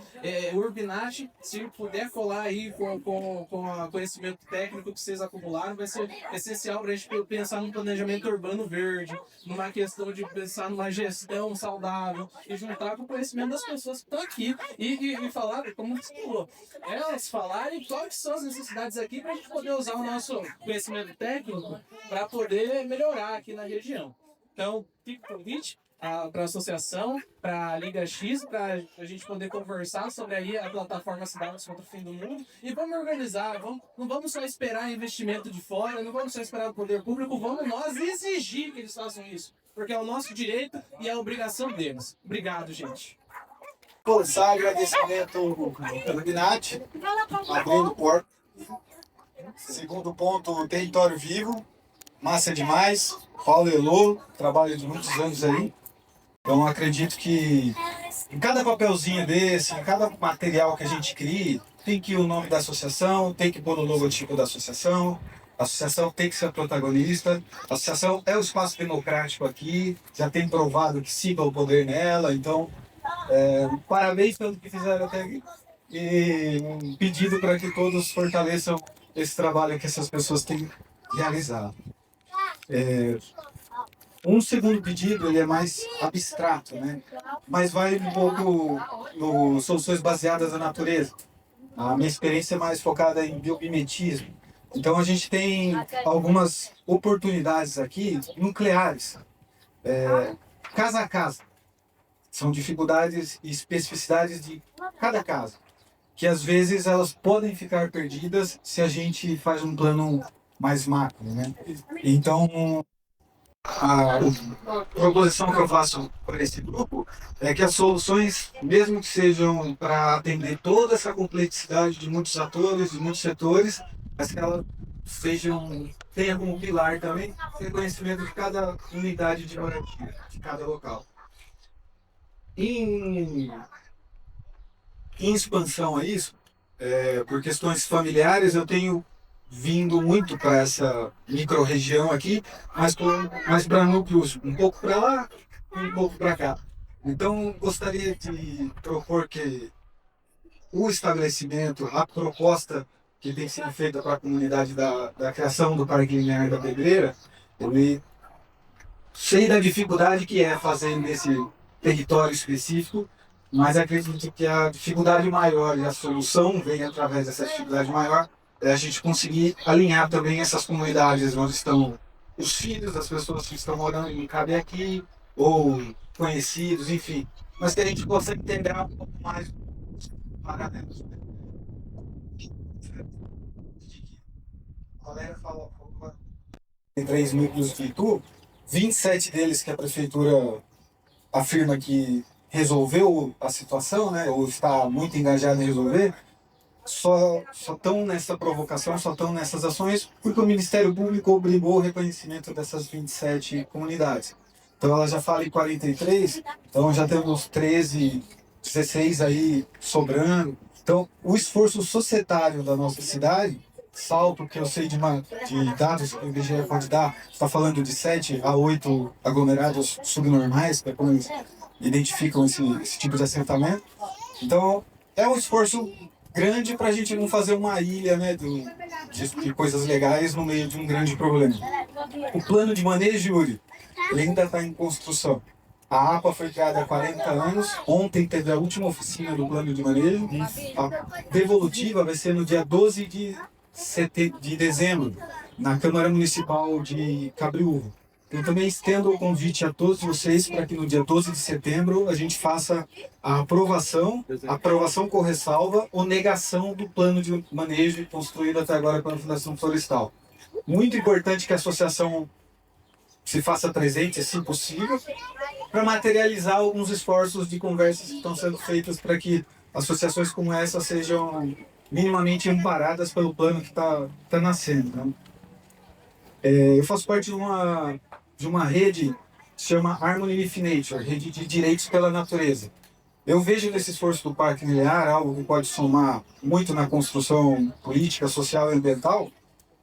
o Urbinat, se puder colar aí com o conhecimento técnico que vocês acumularam, vai ser essencial para a gente pensar num planejamento urbano verde, numa questão de pensar numa gestão saudável, e juntar com o conhecimento das pessoas que estão aqui e falar, como você falou, elas falarem quais são as necessidades aqui para a gente poder usar o nosso conhecimento técnico para poder melhorar aqui na região. Então, fica o convite para a associação, para a Liga X, para a gente poder conversar sobre aí a plataforma Cidades contra o Fim do Mundo e vamos organizar, não vamos só esperar investimento de fora, não vamos só esperar o poder público, vamos nós exigir que eles façam isso, porque é o nosso direito e é a obrigação deles. Obrigado, gente. Começar agradecimento pelo Binat, abrindo porta. Segundo ponto, território vivo, massa demais. Paulo Elô, trabalho de muitos anos aí. Então acredito que em cada papelzinho desse, em cada material que a gente cria, tem que ir o nome da associação, tem que pôr o logotipo da associação. A associação tem que ser a protagonista. A associação é o espaço democrático aqui, já tem provado que siga o poder nela. Então, parabéns pelo que fizeram até aqui. E um pedido para que todos fortaleçam esse trabalho que essas pessoas têm realizado. Um segundo pedido, ele é mais abstrato, né? Mas vai um pouco no soluções baseadas na natureza. A minha experiência é mais focada em biomimetismo. Então a gente tem algumas oportunidades aqui nucleares, casa a casa. São dificuldades e especificidades de cada casa, que às vezes elas podem ficar perdidas se a gente faz um plano mais macro, né? Então, a proposição que eu faço para esse grupo é que as soluções, mesmo que sejam para atender toda essa complexidade de muitos atores, de muitos setores, mas que elas tenham como pilar também o reconhecimento de cada unidade de moradia, de cada local. Em expansão a isso, por questões familiares, eu tenho vindo muito para essa micro-região aqui, mas para núcleos um pouco para lá e um pouco para cá. Então, gostaria de propor que o estabelecimento, a proposta que tem sido feita para a comunidade da criação do Parque Linear da Pedreira, ele sei da dificuldade que é fazer nesse território específico, mas acredito que a dificuldade maior e a solução vem através dessa dificuldade maior, é a gente conseguir alinhar também essas comunidades onde estão os filhos das pessoas que estão morando e cabem aqui, ou conhecidos, enfim, mas que a gente possa integrar um pouco mais os paralelos. A Valéria falou, tem 3 núcleos de Itu, 27 deles que a prefeitura afirma que resolveu a situação, né, ou está muito engajada em resolver, só estão nessa provocação, só estão nessas ações porque o Ministério Público obrigou o reconhecimento dessas 27 comunidades. Então ela já fala em 43, então já temos 13, 16 aí sobrando. Então o esforço societário da nossa cidade, salto que eu sei de dados que o IBGE pode dar, está falando de 7 a 8 aglomerados subnormais, que é como eles identificam esse tipo de assentamento. Então é um esforço grande para a gente não fazer uma ilha, né, de coisas legais no meio de um grande problema. O plano de manejo, Yuri, ele ainda está em construção. A APA foi criada há 40 anos, ontem teve a última oficina do plano de manejo. A devolutiva vai ser no dia 12 de dezembro, na Câmara Municipal de Cabreúva. Eu também estendo o convite a todos vocês para que no dia 12 de setembro a gente faça a aprovação com ressalva ou negação do plano de manejo construído até agora pela Fundação Florestal. Muito importante que a associação se faça presente, se possível, para materializar alguns esforços de conversas que estão sendo feitas para que associações como essa sejam minimamente amparadas pelo plano que está nascendo, né? Eu faço parte de uma rede que se chama Harmony with Nature, rede de direitos pela natureza. Eu vejo nesse esforço do Parque Linear algo que pode somar muito na construção política, social e ambiental,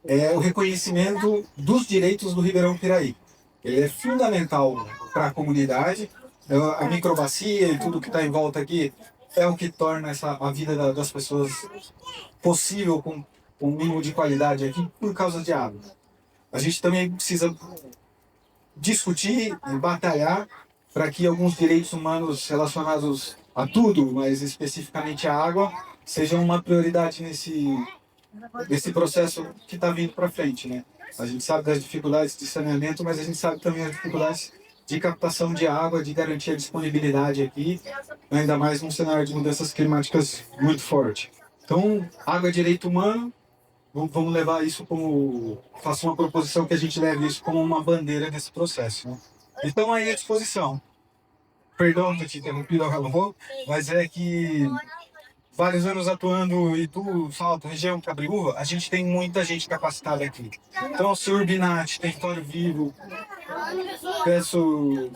é o reconhecimento dos direitos do Ribeirão Piraí. Ele é fundamental para a comunidade, a microbacia e tudo que está em volta aqui é o que torna a vida das pessoas possível com um mínimo de qualidade aqui por causa de água. A gente também precisa discutir e batalhar para que alguns direitos humanos relacionados a tudo, mas especificamente à água, sejam uma prioridade nesse processo que está vindo para frente, né? A gente sabe das dificuldades de saneamento, mas a gente sabe também as dificuldades de captação de água, de garantir a disponibilidade aqui, ainda mais num cenário de mudanças climáticas muito forte. Então, água é direito humano, vamos levar isso como... Faço uma proposição que a gente leve isso como uma bandeira desse processo, né? Então, aí à disposição. Perdão por te interrompido, mas é que vários anos atuando em Itu, Salto, região Cabreúva, a gente tem muita gente capacitada aqui. Então, o senhor Binati, Território Vivo, peço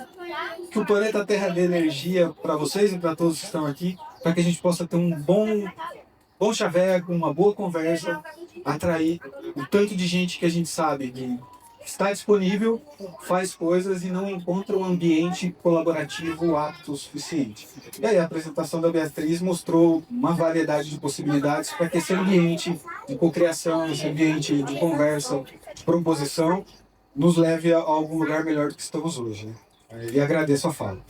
que o planeta Terra dê energia para vocês e para todos que estão aqui, para que a gente possa ter um bom chaveco, uma boa conversa, atrair o tanto de gente que a gente sabe que está disponível, faz coisas e não encontra um ambiente colaborativo apto o suficiente. E aí a apresentação da Beatriz mostrou uma variedade de possibilidades para que esse ambiente de cocriação, esse ambiente de conversa, de proposição, nos leve a algum lugar melhor do que estamos hoje, né? E agradeço a fala.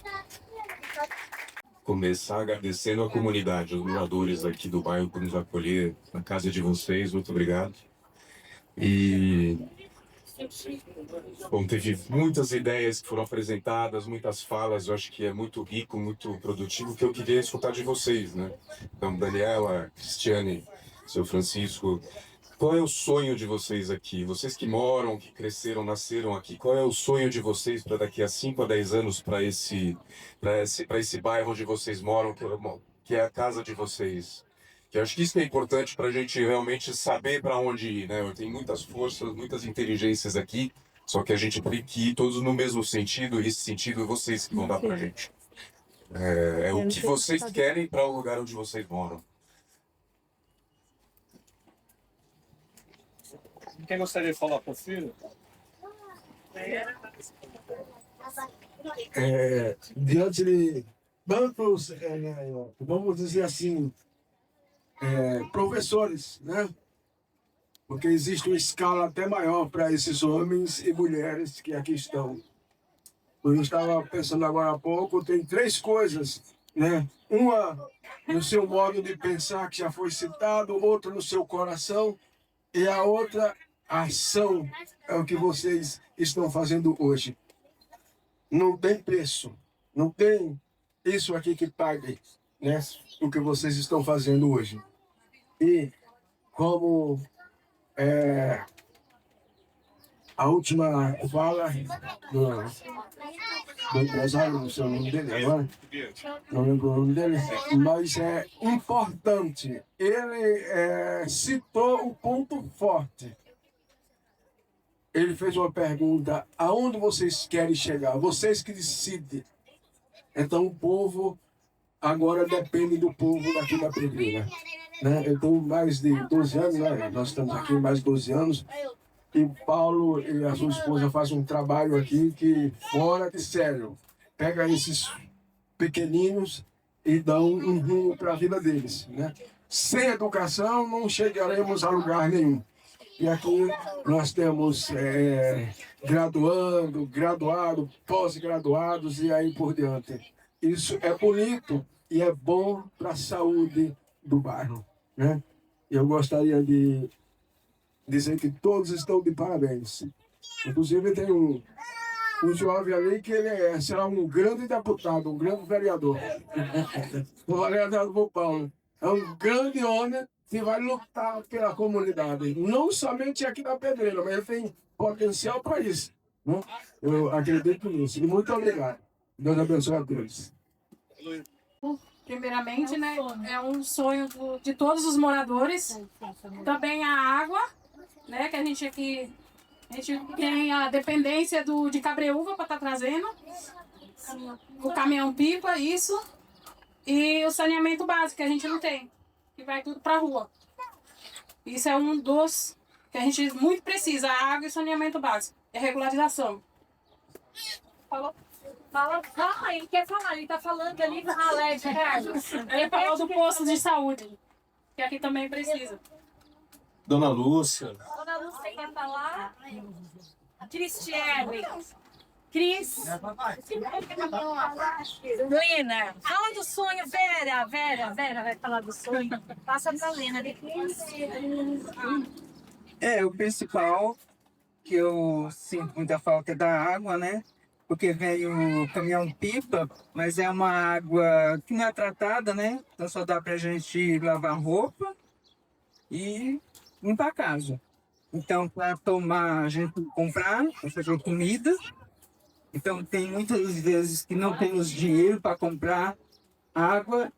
Começar agradecendo a comunidade, os moradores aqui do bairro por nos acolher na casa de vocês, muito obrigado. E bom, teve muitas ideias que foram apresentadas, muitas falas, eu acho que é muito rico, muito produtivo, que eu queria escutar de vocês, né? Então, Daniela, Cristiane, seu Francisco, qual é o sonho de vocês aqui? Vocês que moram, que cresceram, nasceram aqui, qual é o sonho de vocês para daqui a 5 a 10 anos para esse bairro onde vocês moram, que é a casa de vocês? Que eu acho que isso é importante para a gente realmente saber para onde ir, né? Tem muitas forças, muitas inteligências aqui, só que a gente tem que ir todos no mesmo sentido, e esse sentido é vocês que vão dar para a gente. É o que vocês querem para o lugar onde vocês moram. Quem gostaria de falar por filho? Diante de tantos, vamos dizer assim, professores, né, porque existe uma escala até maior para esses homens e mulheres que aqui estão. Eu estava pensando agora há pouco, tem 3 coisas, né? Uma no seu modo de pensar, que já foi citado, outra no seu coração, e a outra, a ação, é o que vocês estão fazendo hoje. Não tem preço, não tem isso aqui que pague, né? O que vocês estão fazendo hoje. E como a última fala do empresário, não sei o nome dele agora, não lembro o nome dele, mas é importante. Ele citou o ponto forte. Ele fez uma pergunta: aonde vocês querem chegar? Vocês que decidem. Então o povo agora depende do povo daqui da Pedreira. Né? Eu tenho mais de 12 anos, né? Nós estamos aqui mais de 12 anos. E Paulo e a sua esposa fazem um trabalho aqui que fora de sério. Pega esses pequeninos e dão um rumo para a vida deles. Né? Sem educação não chegaremos a lugar nenhum. E aqui nós temos graduado, pós-graduados e aí por diante. Isso é bonito e é bom para a saúde do bairro. Né? Eu gostaria de dizer que todos estão de parabéns. Inclusive tem um jovem ali que ele será um grande deputado, um grande vereador. O vereador do Paulo. É um grande homem que vai lutar pela comunidade. Não somente aqui da Pedreira, mas ele tem potencial para isso. Né? Eu acredito nisso. E muito obrigado. Deus abençoe a todos. Primeiramente, né, é um sonho de todos os moradores. Também a água, né, que a gente aqui tem a dependência de Cabreúva para estar trazendo. O caminhão-pipa, isso. E o saneamento básico, que a gente não tem, que vai tudo para a rua. Isso é um dos que a gente muito precisa, a água e o saneamento básico. É regularização. Falou. Fala, ele quer falar, ele tá falando ali do ralé de Carlos. Ele falou do posto de saúde, que aqui também precisa. Dona Lúcia. Dona Lúcia quer falar? Cristiane. Cris. Lena, fala do sonho, Vera vai falar do sonho. Passa pra Lena depois. O principal que eu sinto muita falta é da água, né? Porque vem o caminhão-pipa, mas é uma água que não é tratada, né? Então só dá pra gente lavar roupa e limpar a casa. Então, para tomar, a gente comprar, para fazer comida. Então, tem muitas vezes que não temos dinheiro para comprar água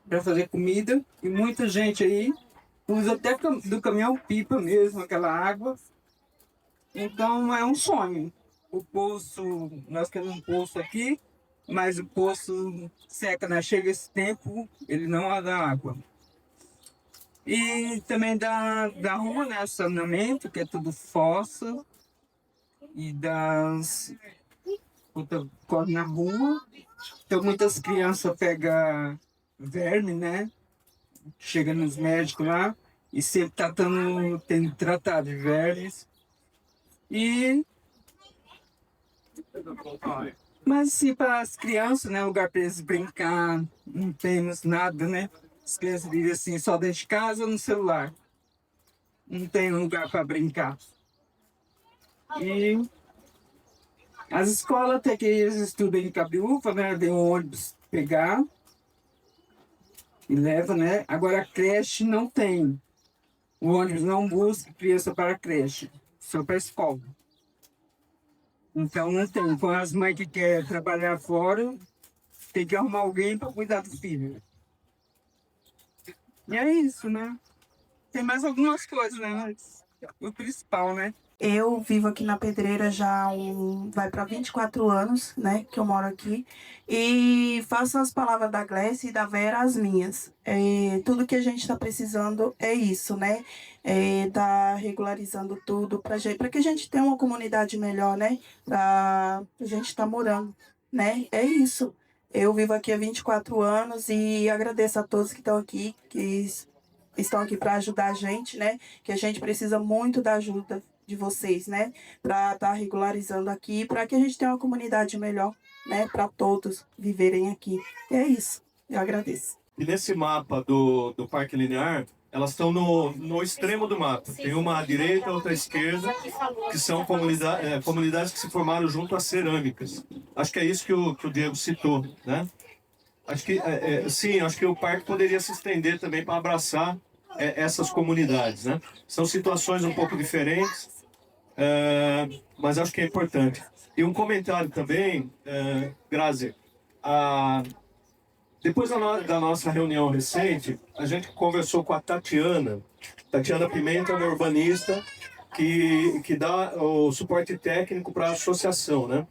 para fazer comida. E muita gente aí usa até do caminhão-pipa mesmo, aquela água. Então, é um sonho. O poço, nós queremos um poço aqui, mas o poço seca, né? Chega esse tempo, ele não dá água. E também da rua, né? O saneamento, que é tudo fossa. E corre na rua. Então muitas crianças pegam verme, né? Chega nos médicos lá e sempre tá tendo tratado de vermes. Mas assim, para as crianças, né? Lugar para eles brincar, não temos nada, né? As crianças vivem assim, só dentro de casa ou no celular. Não tem lugar para brincar. E as escolas, até que eles estudam em Cabreúva, né? Vem um ônibus pegar e leva, né? Agora a creche não tem. O ônibus não busca criança para a creche, só para a escola. Então não tem. Com as mães que querem trabalhar fora, tem que arrumar alguém para cuidar do filho. E é isso, né? Tem mais algumas coisas, né? Mas o principal, né? Eu vivo aqui na Pedreira já vai para 24 anos, né, que eu moro aqui, e faço as palavras da Glécia e da Vera as minhas. Tudo que a gente está precisando é isso, né, tá regularizando tudo para que a gente tenha uma comunidade melhor, né, para a gente estar morando, né, é isso. Eu vivo aqui há 24 anos e agradeço a todos que estão aqui, que estão aqui para ajudar a gente, né? Que a gente precisa muito da ajuda de vocês, né? Para estar regularizando aqui, para que a gente tenha uma comunidade melhor, né? Para todos viverem aqui. E é isso. Eu agradeço. E nesse mapa do Parque Linear, elas estão no extremo do mapa. Tem uma à direita, outra à esquerda, que são comunidades que se formaram junto às cerâmicas. Acho que é isso que o Diego citou, né? Acho que, sim, acho que o parque poderia se estender também para abraçar essas comunidades, né? São situações um pouco diferentes, mas acho que é importante. E um comentário também, Grazi, depois da nossa reunião recente, a gente conversou com a Tatiana Pimenta, uma urbanista, que dá o suporte técnico para a associação, né?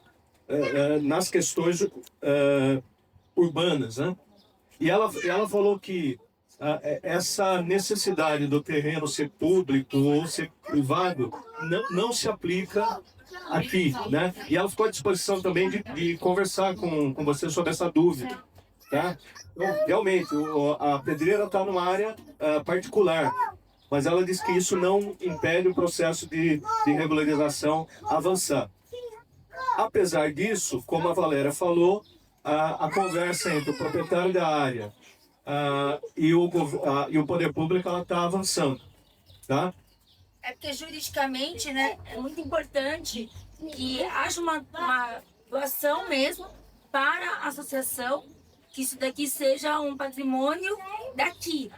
Nas questões urbanas, né? E ela falou que essa necessidade do terreno ser público ou ser privado não se aplica aqui, né? E ela ficou à disposição também de conversar com você sobre essa dúvida, tá? Então, realmente, a pedreira está numa área particular, mas ela diz que isso não impede o processo de regularização avançar. Apesar disso, como a Valéria falou, a conversa entre o proprietário da área e o poder público está avançando, tá? É porque juridicamente, né, é muito importante que haja uma doação mesmo para a associação, que isso daqui seja um patrimônio daqui.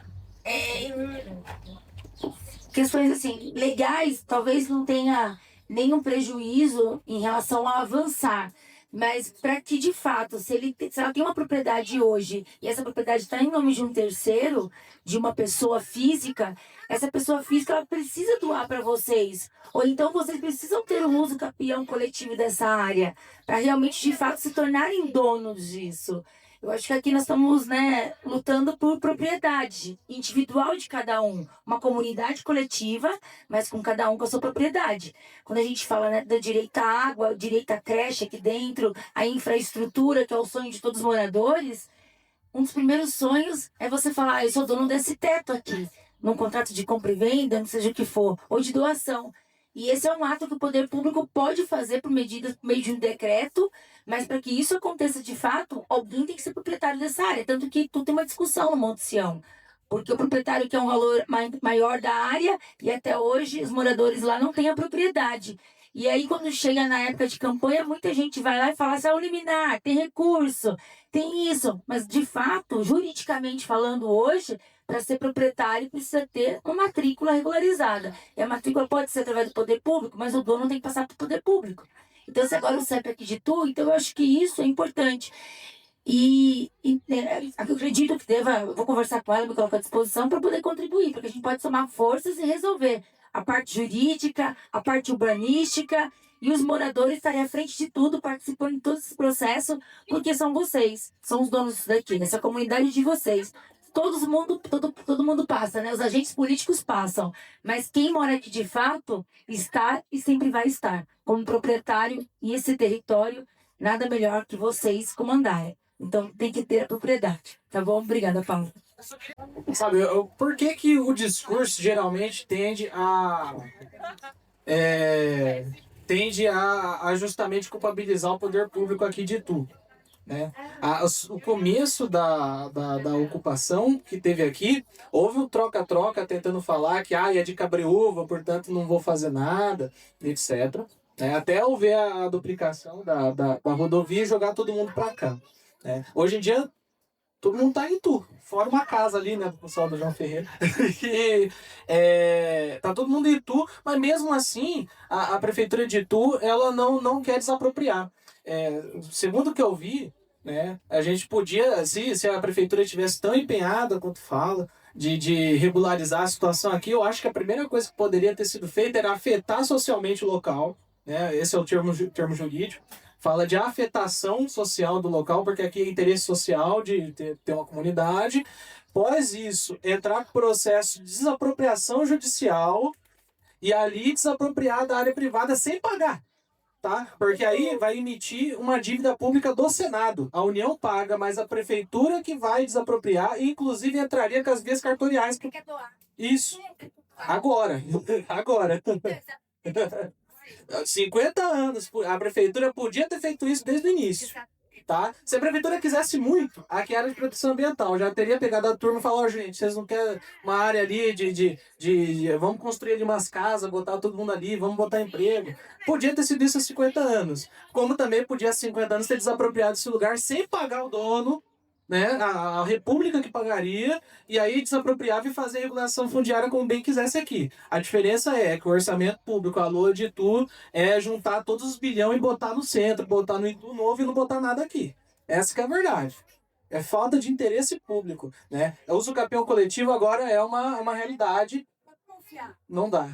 Questões assim, legais, talvez não tenha nenhum prejuízo em relação a avançar. Mas para que, de fato, se ela tem uma propriedade hoje e essa propriedade está em nome de um terceiro, de uma pessoa física, essa pessoa física ela precisa doar para vocês. Ou então vocês precisam ter um uso capião coletivo dessa área para realmente, de fato, se tornarem donos disso. Eu acho que aqui nós estamos, né, lutando por propriedade individual de cada um. Uma comunidade coletiva, mas com cada um com a sua propriedade. Quando a gente fala, né, do direito à água, direito à creche aqui dentro, a infraestrutura, que é o sonho de todos os moradores, um dos primeiros sonhos é você falar, eu sou dono desse teto aqui, num contrato de compra e venda, não seja o que for, ou de doação. E esse é um ato que o poder público pode fazer por meio de um decreto, mas para que isso aconteça de fato, alguém tem que ser proprietário dessa área. Tanto que tu tem uma discussão no Monte Sião, porque o proprietário quer um valor maior da área e até hoje os moradores lá não têm a propriedade. E aí quando chega na época de campanha, muita gente vai lá e fala assim, é um liminar, tem recurso, tem isso. Mas de fato, juridicamente falando hoje, para ser proprietário precisa ter uma matrícula regularizada. E a matrícula pode ser através do poder público, mas o dono tem que passar para o poder público. Então, se agora o CEP aqui de tu, então eu acho que isso é importante. E eu acredito que eu vou conversar com ela, me colocar à disposição para poder contribuir, porque a gente pode somar forças e resolver a parte jurídica, a parte urbanística, e os moradores estarem à frente de tudo, participando de todo esse processo, porque são vocês, são os donos disso daqui, nessa comunidade de vocês. Todo mundo passa, né? Os agentes políticos passam, mas quem mora aqui de fato está e sempre vai estar como proprietário, e esse território nada melhor que vocês comandarem. Então tem que ter a propriedade, tá bom? Obrigada, Paulo. Sabe, por que o discurso geralmente tende a justamente culpabilizar o poder público aqui de tudo? Né? O começo da ocupação que teve aqui, houve um troca-troca tentando falar que é de Cabreúva, portanto não vou fazer nada, etc. Até houver a duplicação da rodovia e jogar todo mundo para cá. Né? Hoje em dia, todo mundo está em Itu, fora uma casa ali, né, do pessoal do João Ferreira. E, tá todo mundo em Itu, mas mesmo assim, a prefeitura de Itu, ela não quer desapropriar. Segundo o que eu vi, né, a gente podia, se a prefeitura estivesse tão empenhada quanto fala, de regularizar a situação aqui, eu acho que a primeira coisa que poderia ter sido feita era afetar socialmente o local, né, esse é o termo jurídico, fala de afetação social do local, porque aqui é interesse social de ter uma comunidade. Após isso, entrar com processo de desapropriação judicial e ali desapropriar da área privada sem pagar. Tá? Porque aí vai emitir uma dívida pública do Senado. A União paga, mas a prefeitura que vai desapropriar, e inclusive entraria com as vias cartoriais. Quer doar. Isso. Agora. 50 anos. A prefeitura podia ter feito isso desde o início. Tá? Se a prefeitura quisesse muito, aqui é área de proteção ambiental, já teria pegado a turma e falado, gente, vocês não querem uma área ali vamos construir ali umas casas, botar todo mundo ali, vamos botar emprego. Podia ter sido isso há 50 anos. Como também podia há 50 anos ter desapropriado esse lugar sem pagar o dono, né? A República que pagaria, e aí desapropriava e fazia a regulação fundiária como bem quisesse aqui. A diferença é que o orçamento público, a LOA de Itu, é juntar todos os bilhões e botar no centro, botar no Itu Novo e não botar nada aqui. Essa que é a verdade. É falta de interesse público, né? O uso campeão coletivo agora é uma realidade. Não dá.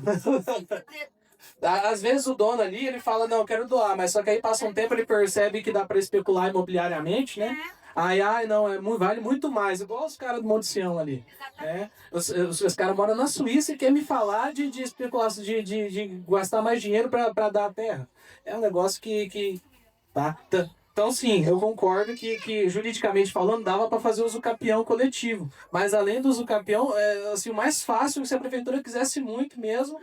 Às vezes o dono ali, ele fala, não, eu quero doar, mas só que aí passa um tempo, ele percebe que dá para especular imobiliariamente, né? Ai, não, vale muito mais, igual os caras do Monte Sião ali. Né? Os caras moram na Suíça e querem me falar de especulação, de gastar mais dinheiro para dar a terra. É um negócio que tá. Então, sim, eu concordo que juridicamente falando, dava para fazer uso capião coletivo. Mas além do uso capião, assim, o mais fácil, se a prefeitura quisesse muito mesmo,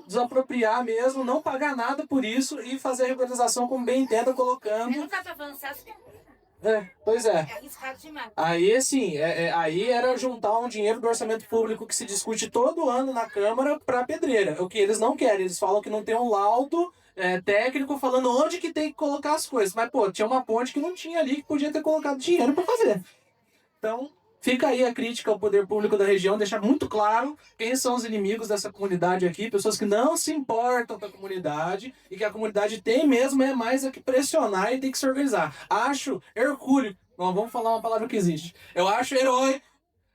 desapropriar mesmo, não pagar nada por isso e fazer a regularização como bem entenda, colocando. Não dá para avançar. Pois é. É arriscado demais. Aí, assim, aí era juntar um dinheiro do orçamento público que se discute todo ano na Câmara para pedreira. O que eles não querem, eles falam que não tem um laudo técnico falando onde que tem que colocar as coisas. Mas, pô, tinha uma ponte que não tinha ali que podia ter colocado dinheiro para fazer. Então, fica aí a crítica ao poder público da região, deixar muito claro quem são os inimigos dessa comunidade aqui, pessoas que não se importam com a comunidade e que a comunidade tem mesmo mais a que pressionar e tem que se organizar. Acho hercúleo, não vamos falar uma palavra que existe, eu acho herói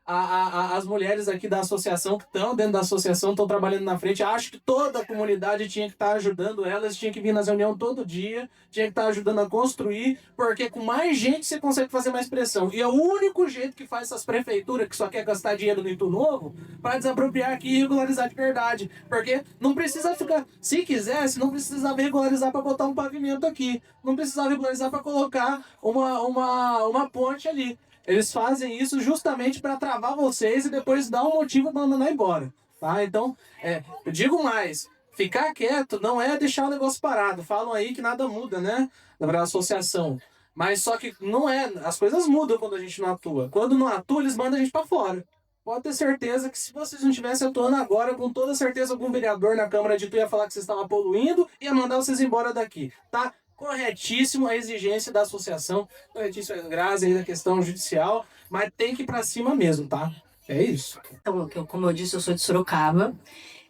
as mulheres aqui da associação, que estão dentro da associação, estão trabalhando na frente. Acho que toda a comunidade tinha que estar ajudando elas, tinha que vir nas reuniões todo dia, tinha que estar ajudando a construir, porque com mais gente você consegue fazer mais pressão. E é o único jeito que faz essas prefeituras que só quer gastar dinheiro no Itu Novo para desapropriar aqui e regularizar de verdade. Porque não precisa ficar, se quisesse, não precisava regularizar para botar um pavimento aqui, não precisava regularizar para colocar uma ponte ali. Eles fazem isso justamente para travar vocês e depois dar um motivo para mandar embora, tá? Então, eu digo mais, ficar quieto não é deixar o negócio parado. Falam aí que nada muda, né? Na associação. Mas só que não é, as coisas mudam quando a gente não atua. Quando não atua, eles mandam a gente para fora. Pode ter certeza que se vocês não estivessem atuando agora, com toda certeza algum vereador na Câmara de Itu ia falar que vocês estavam poluindo e ia mandar vocês embora daqui, tá? Corretíssimo a exigência da associação, corretíssimo a Grazi aí da questão judicial, mas tem que ir pra cima mesmo, tá? É isso. Então, como eu disse, eu sou de Sorocaba.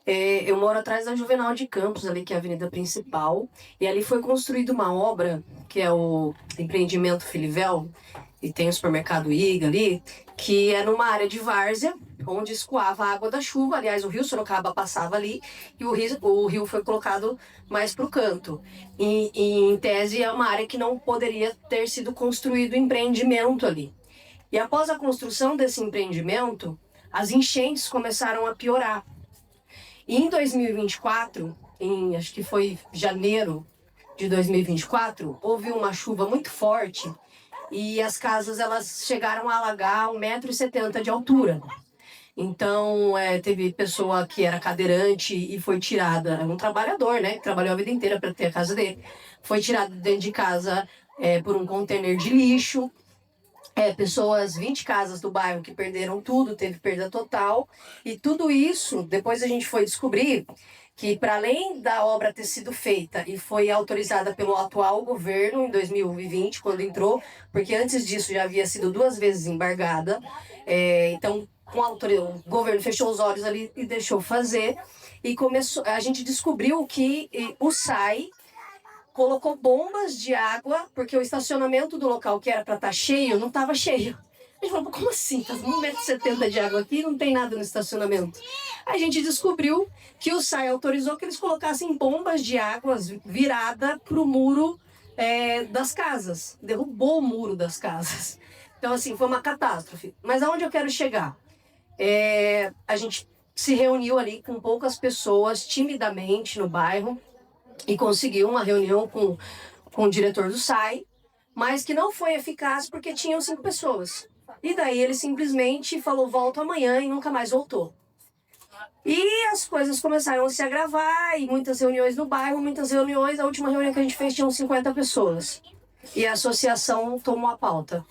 Eu moro atrás da Juvenal de Campos, ali que é a avenida principal, e ali foi construída uma obra, que é o empreendimento Filivel, e tem o supermercado Iga ali, que é numa área de várzea, onde escoava a água da chuva. Aliás, o rio Sorocaba passava ali e o rio foi colocado mais para o canto. E, em tese, é uma área que não poderia ter sido construído empreendimento ali. E após a construção desse empreendimento, as enchentes começaram a piorar. E em 2024, acho que foi janeiro de 2024, houve uma chuva muito forte e as casas elas chegaram a alagar 1,70 m de altura. Então, teve pessoa que era cadeirante e foi tirada, um trabalhador, né, que trabalhou a vida inteira para ter a casa dele, foi tirado dentro de casa por um container de lixo. Pessoas, 20 casas do bairro que perderam tudo, teve perda total. E tudo isso, depois a gente foi descobrir que, para além da obra ter sido feita e foi autorizada pelo atual governo em 2020, quando entrou, porque antes disso já havia sido 2 vezes embargada, então o governo fechou os olhos ali e deixou fazer, e a gente descobriu que o SAI colocou bombas de água, porque o estacionamento do local que era para estar cheio, não estava cheio. A gente falou, como assim? Tá 1,70 m de água aqui e não tem nada no estacionamento. A gente descobriu que o SAI autorizou que eles colocassem bombas de água virada para o muro das casas. Derrubou o muro das casas. Então, assim, foi uma catástrofe. Mas aonde eu quero chegar? A gente se reuniu ali com poucas pessoas, timidamente, no bairro, e conseguiu uma reunião com o diretor do SAI, mas que não foi eficaz porque tinham 5 pessoas. E daí ele simplesmente falou, volto amanhã, e nunca mais voltou. E as coisas começaram a se agravar, e muitas reuniões no bairro, muitas reuniões. A última reunião que a gente fez tinham 50 pessoas. E a associação tomou a pauta.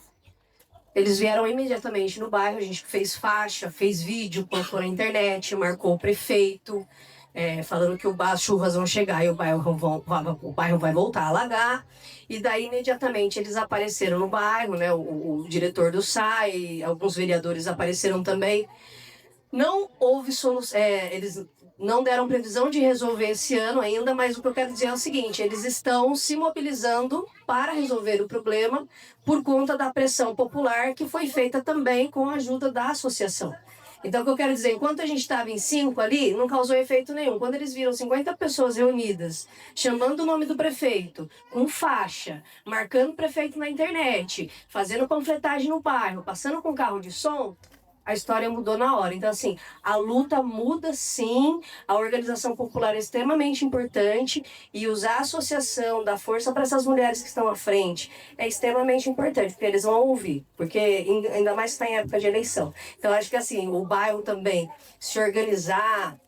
Eles vieram imediatamente no bairro, a gente fez faixa, fez vídeo, postou na internet, marcou o prefeito, falando que as chuvas vão chegar e o bairro vai voltar a alagar. E daí, imediatamente, eles apareceram no bairro, né? O diretor do SAI, alguns vereadores apareceram também. Não houve solução, eles não deram previsão de resolver esse ano ainda, mas o que eu quero dizer é o seguinte, eles estão se mobilizando para resolver o problema por conta da pressão popular que foi feita também com a ajuda da associação. Então, o que eu quero dizer, enquanto a gente estava em 5 ali, não causou efeito nenhum. Quando eles viram 50 pessoas reunidas, chamando o nome do prefeito, com faixa, marcando o prefeito na internet, fazendo panfletagem no bairro, passando com carro de som, a história mudou na hora. Então, assim, a luta muda sim, a organização popular é extremamente importante e usar a associação, dar força para essas mulheres que estão à frente é extremamente importante, porque eles vão ouvir, porque ainda mais está em época de eleição. Então, acho que assim, o bairro também se organizar,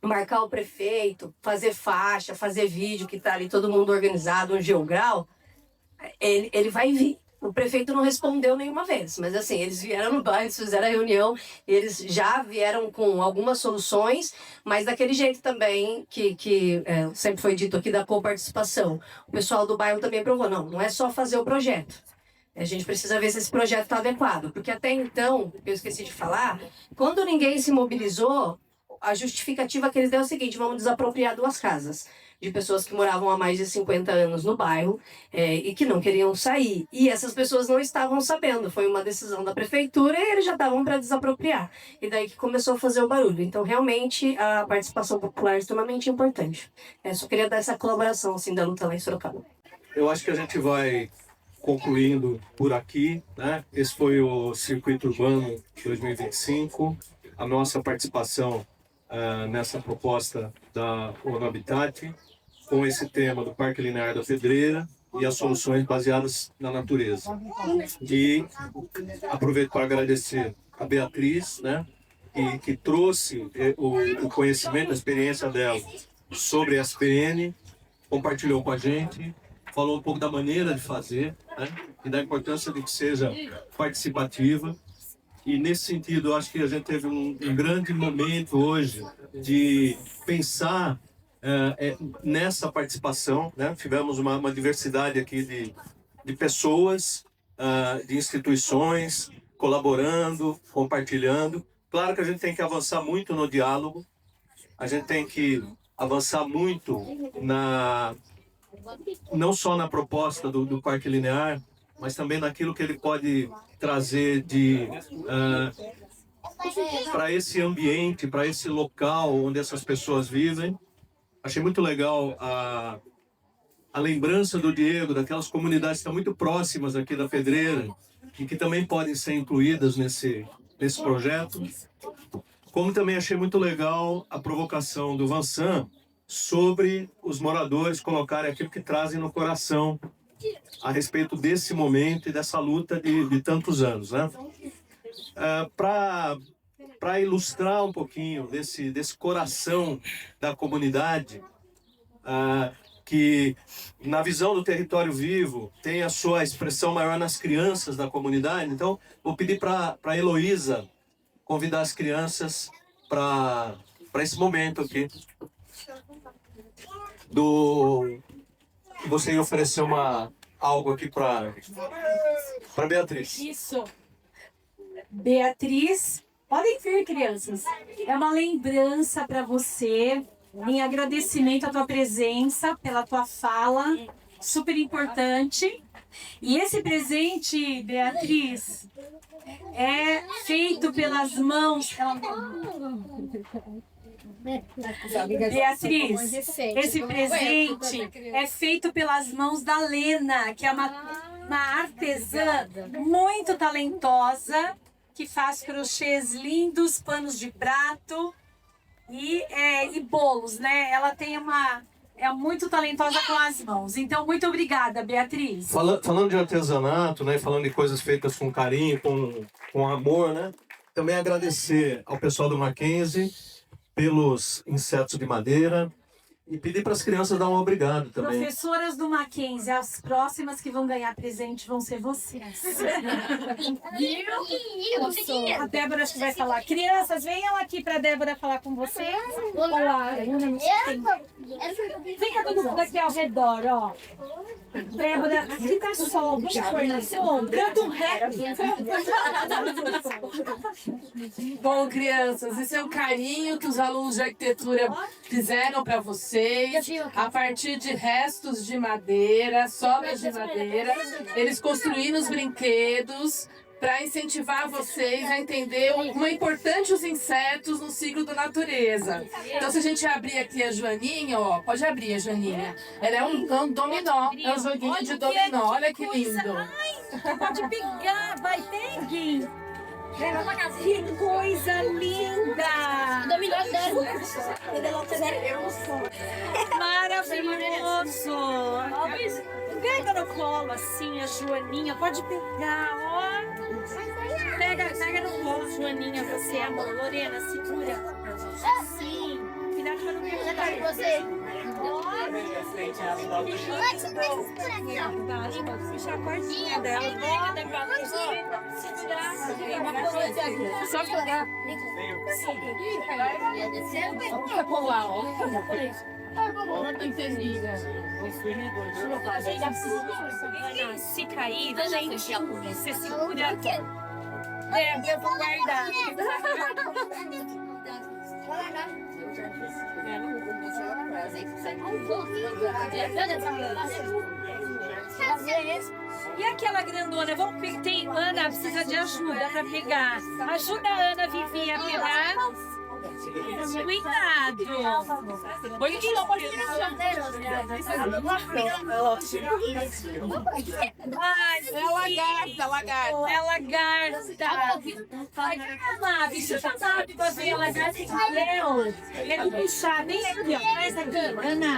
marcar o prefeito, fazer faixa, fazer vídeo, que está ali todo mundo organizado, um geograu, ele vai vir. O prefeito não respondeu nenhuma vez, mas assim, eles vieram no bairro, eles fizeram a reunião, eles já vieram com algumas soluções, mas daquele jeito também que sempre foi dito aqui da coparticipação. O pessoal do bairro também provou, não é só fazer o projeto. A gente precisa ver se esse projeto está adequado, porque até então, eu esqueci de falar, quando ninguém se mobilizou, a justificativa que eles deram é o seguinte, vamos desapropriar 2 casas de pessoas que moravam há mais de 50 anos no bairro e que não queriam sair. E essas pessoas não estavam sabendo. Foi uma decisão da prefeitura e eles já estavam para desapropriar. E daí que começou a fazer o barulho. Então, realmente, a participação popular é extremamente importante. Só queria dar essa colaboração assim, da luta lá em Sorocaba. Eu acho que a gente vai concluindo por aqui, né? Esse foi o Circuito Urbano 2025. A nossa participação nessa proposta da ONU Habitat, com esse tema do Parque Linear da Pedreira e as soluções baseadas na natureza. E aproveito para agradecer a Beatriz, né, que trouxe o conhecimento, a experiência dela sobre a SPN, compartilhou com a gente, falou um pouco da maneira de fazer, né, e da importância de que seja participativa. E nesse sentido, eu acho que a gente teve um grande momento hoje de pensar nessa participação, né? Tivemos uma diversidade aqui de pessoas, de instituições, colaborando, compartilhando. Claro que a gente tem que avançar muito no diálogo, a gente tem que avançar muito não só na proposta do Parque Linear, mas também naquilo que ele pode trazer para esse ambiente, para esse local onde essas pessoas vivem. Achei muito legal a lembrança do Diego, daquelas comunidades que estão muito próximas aqui da Pedreira e que também podem ser incluídas nesse projeto. Como também achei muito legal a provocação do Vansan sobre os moradores colocarem aquilo que trazem no coração a respeito desse momento e dessa luta de tantos anos, né? Para ilustrar um pouquinho desse coração da comunidade, que na visão do território vivo tem a sua expressão maior nas crianças da comunidade, então vou pedir para a Heloísa convidar as crianças para esse momento aqui você ia oferecer algo aqui para Beatriz. Isso. Beatriz, podem vir, crianças. É uma lembrança para você. Em agradecimento à tua presença, pela tua fala, super importante. E esse presente, Beatriz, é feito pelas mãos. Beatriz, esse presente é feito pelas mãos da Lena, que é uma artesã muito talentosa, que faz crochês lindos, panos de prato e bolos, né? Ela é muito talentosa com as mãos. Então, muito obrigada, Beatriz. Falando de artesanato, né? Falando de coisas feitas com carinho, com amor, né? Também agradecer ao pessoal do Mackenzie pelos insetos de madeira. E pedir para as crianças dar um obrigado também. Professoras do Mackenzie, as próximas que vão ganhar presente vão ser vocês. A Débora acho que vai falar. Crianças, venham aqui para a Débora falar com vocês. Olá, fica todo mundo aqui ao redor, ó. Débora, fica sol, vamos pôr na sombra. Canta um rap. Bom, crianças, esse é o carinho que os alunos de arquitetura fizeram para vocês, a partir de restos de madeira, sobras de madeira. Eles construíram os brinquedos para incentivar vocês a entender como é importante os insetos no ciclo da natureza. Então, se a gente abrir aqui a Joaninha, ó, pode abrir a Joaninha. Ela é um dominó, é um joguinho de dominó, olha que lindo. Ai, pode pegar, vai, pegue. Que coisa linda! Maravilhoso! Pega no colo assim a Joaninha, pode pegar, ó. Pega no colo, Joaninha, você, amor. Lorena, segura. Sim. Cuidado para não quebrar você. Puxa a cordinha dela. Só jogar. Vamos pular, ó. Se cair, gente, você segura. Eu vou guardar. E aquela grandona? Vamos pegar. Tem Ana, precisa de ajuda para pegar. Ajuda a Ana Vivi a pegar. Cuidado! Ai, é lagarta. É lagarta. Ai, bicho, tá rápido pra ver a lagarta. É puxar, nem aqui, ó. Traz aqui, Ana.